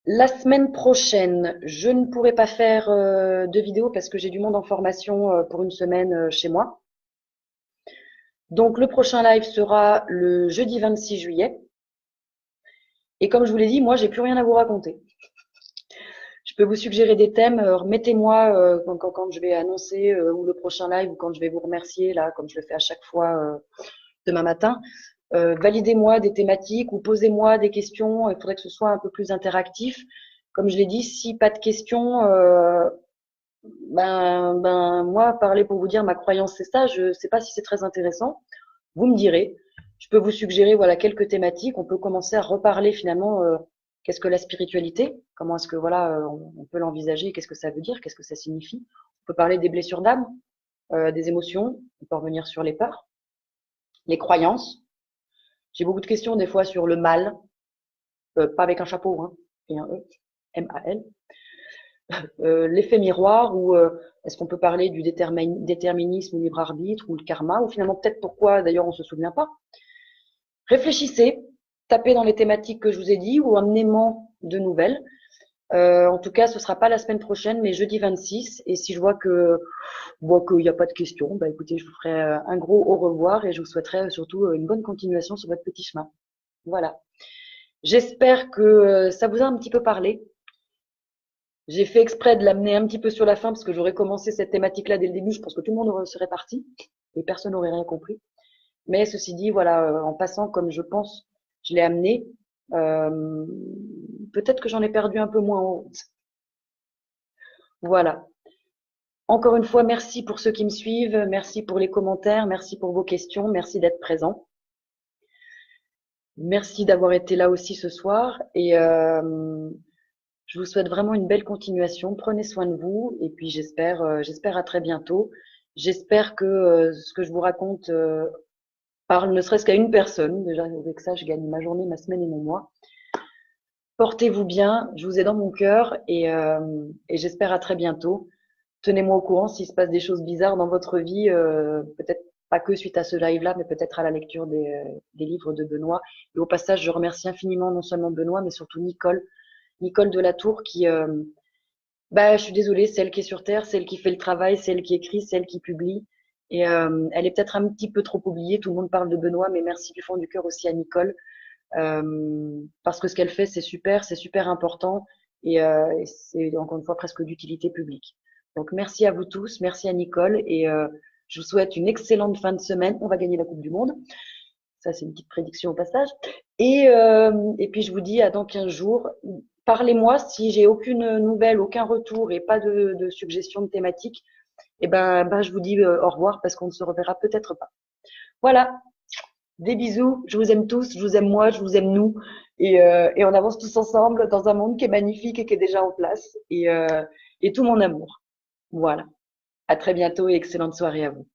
La semaine prochaine, je ne pourrai pas faire de vidéo parce que j'ai du monde en formation pour une semaine chez moi. Donc, le prochain live sera le jeudi 26 juillet. Et comme je vous l'ai dit, moi, j'ai plus rien à vous raconter. Je peux vous suggérer des thèmes. Mettez-moi quand je vais annoncer ou le prochain live ou quand je vais vous remercier, là, comme je le fais à chaque fois demain matin. Validez-moi des thématiques ou posez-moi des questions. Il faudrait que ce soit un peu plus interactif. Comme je l'ai dit, si pas de questions, moi, parler pour vous dire ma croyance, c'est ça. Je ne sais pas si c'est très intéressant. Vous me direz. Je peux vous suggérer voilà quelques thématiques. On peut commencer à reparler finalement. Qu'est-ce que la spiritualité? Comment est-ce que voilà on peut l'envisager? Qu'est-ce que ça veut dire? Qu'est-ce que ça signifie? On peut parler des blessures d'âme, des émotions. On peut revenir sur les peurs, les croyances. J'ai beaucoup de questions des fois sur le mal, pas avec un chapeau, hein, et un E, M-A-L. L'effet miroir ou est-ce qu'on peut parler du déterminisme ou libre arbitre ou le karma ou finalement peut-être pourquoi d'ailleurs on se souvient pas. Réfléchissez, tapez dans les thématiques que je vous ai dit ou en aimant de nouvelles. En tout cas, ce sera pas la semaine prochaine, mais jeudi 26. Et si je vois qu'il n'y a pas de questions, bah écoutez, je vous ferai un gros au revoir et je vous souhaiterai surtout une bonne continuation sur votre petit chemin. Voilà. J'espère que ça vous a un petit peu parlé. J'ai fait exprès de l'amener un petit peu sur la fin parce que j'aurais commencé cette thématique-là dès le début. Je pense que tout le monde serait parti et personne n'aurait rien compris. Mais ceci dit, voilà, en passant comme je pense, je l'ai amené. euh, Peut-être que j'en ai perdu un peu moins en route. Voilà. Encore une fois, merci pour ceux qui me suivent, merci pour les commentaires, merci pour vos questions, merci d'être présents. Merci d'avoir été là aussi ce soir et je vous souhaite vraiment une belle continuation. Prenez soin de vous et puis j'espère à très bientôt. J'espère que ce que je vous raconte parle ne serait-ce qu'à une personne. Déjà avec ça, je gagne ma journée, ma semaine et mon mois. Portez-vous bien, je vous ai dans mon cœur et j'espère à très bientôt. Tenez-moi au courant s'il se passe des choses bizarres dans votre vie, peut-être pas que suite à ce live-là, mais peut-être à la lecture des livres de Benoît. Et au passage, je remercie infiniment non seulement Benoît, mais surtout Nicole de la Tour qui, bah, je suis désolée, celle qui est sur Terre, celle qui fait le travail, celle qui écrit, celle qui publie. Et elle est peut-être un petit peu trop oubliée. Tout le monde parle de Benoît, mais merci du fond du cœur aussi à Nicole. Parce que ce qu'elle fait, c'est super important et c'est encore une fois presque d'utilité publique. Donc merci à vous tous, merci à Nicole et je vous souhaite une excellente fin de semaine. On va gagner la Coupe du Monde. Ça, c'est une petite prédiction au passage. Et puis je vous dis à dans 15 jours. Parlez-moi si j'ai aucune nouvelle, aucun retour et pas de suggestion de thématique. Et ben je vous dis au revoir parce qu'on ne se reverra peut-être pas. Voilà. Des bisous, je vous aime tous, je vous aime moi, je vous aime nous, et on avance tous ensemble dans un monde qui est magnifique et qui est déjà en place, et tout mon amour. Voilà. À très bientôt et excellente soirée à vous.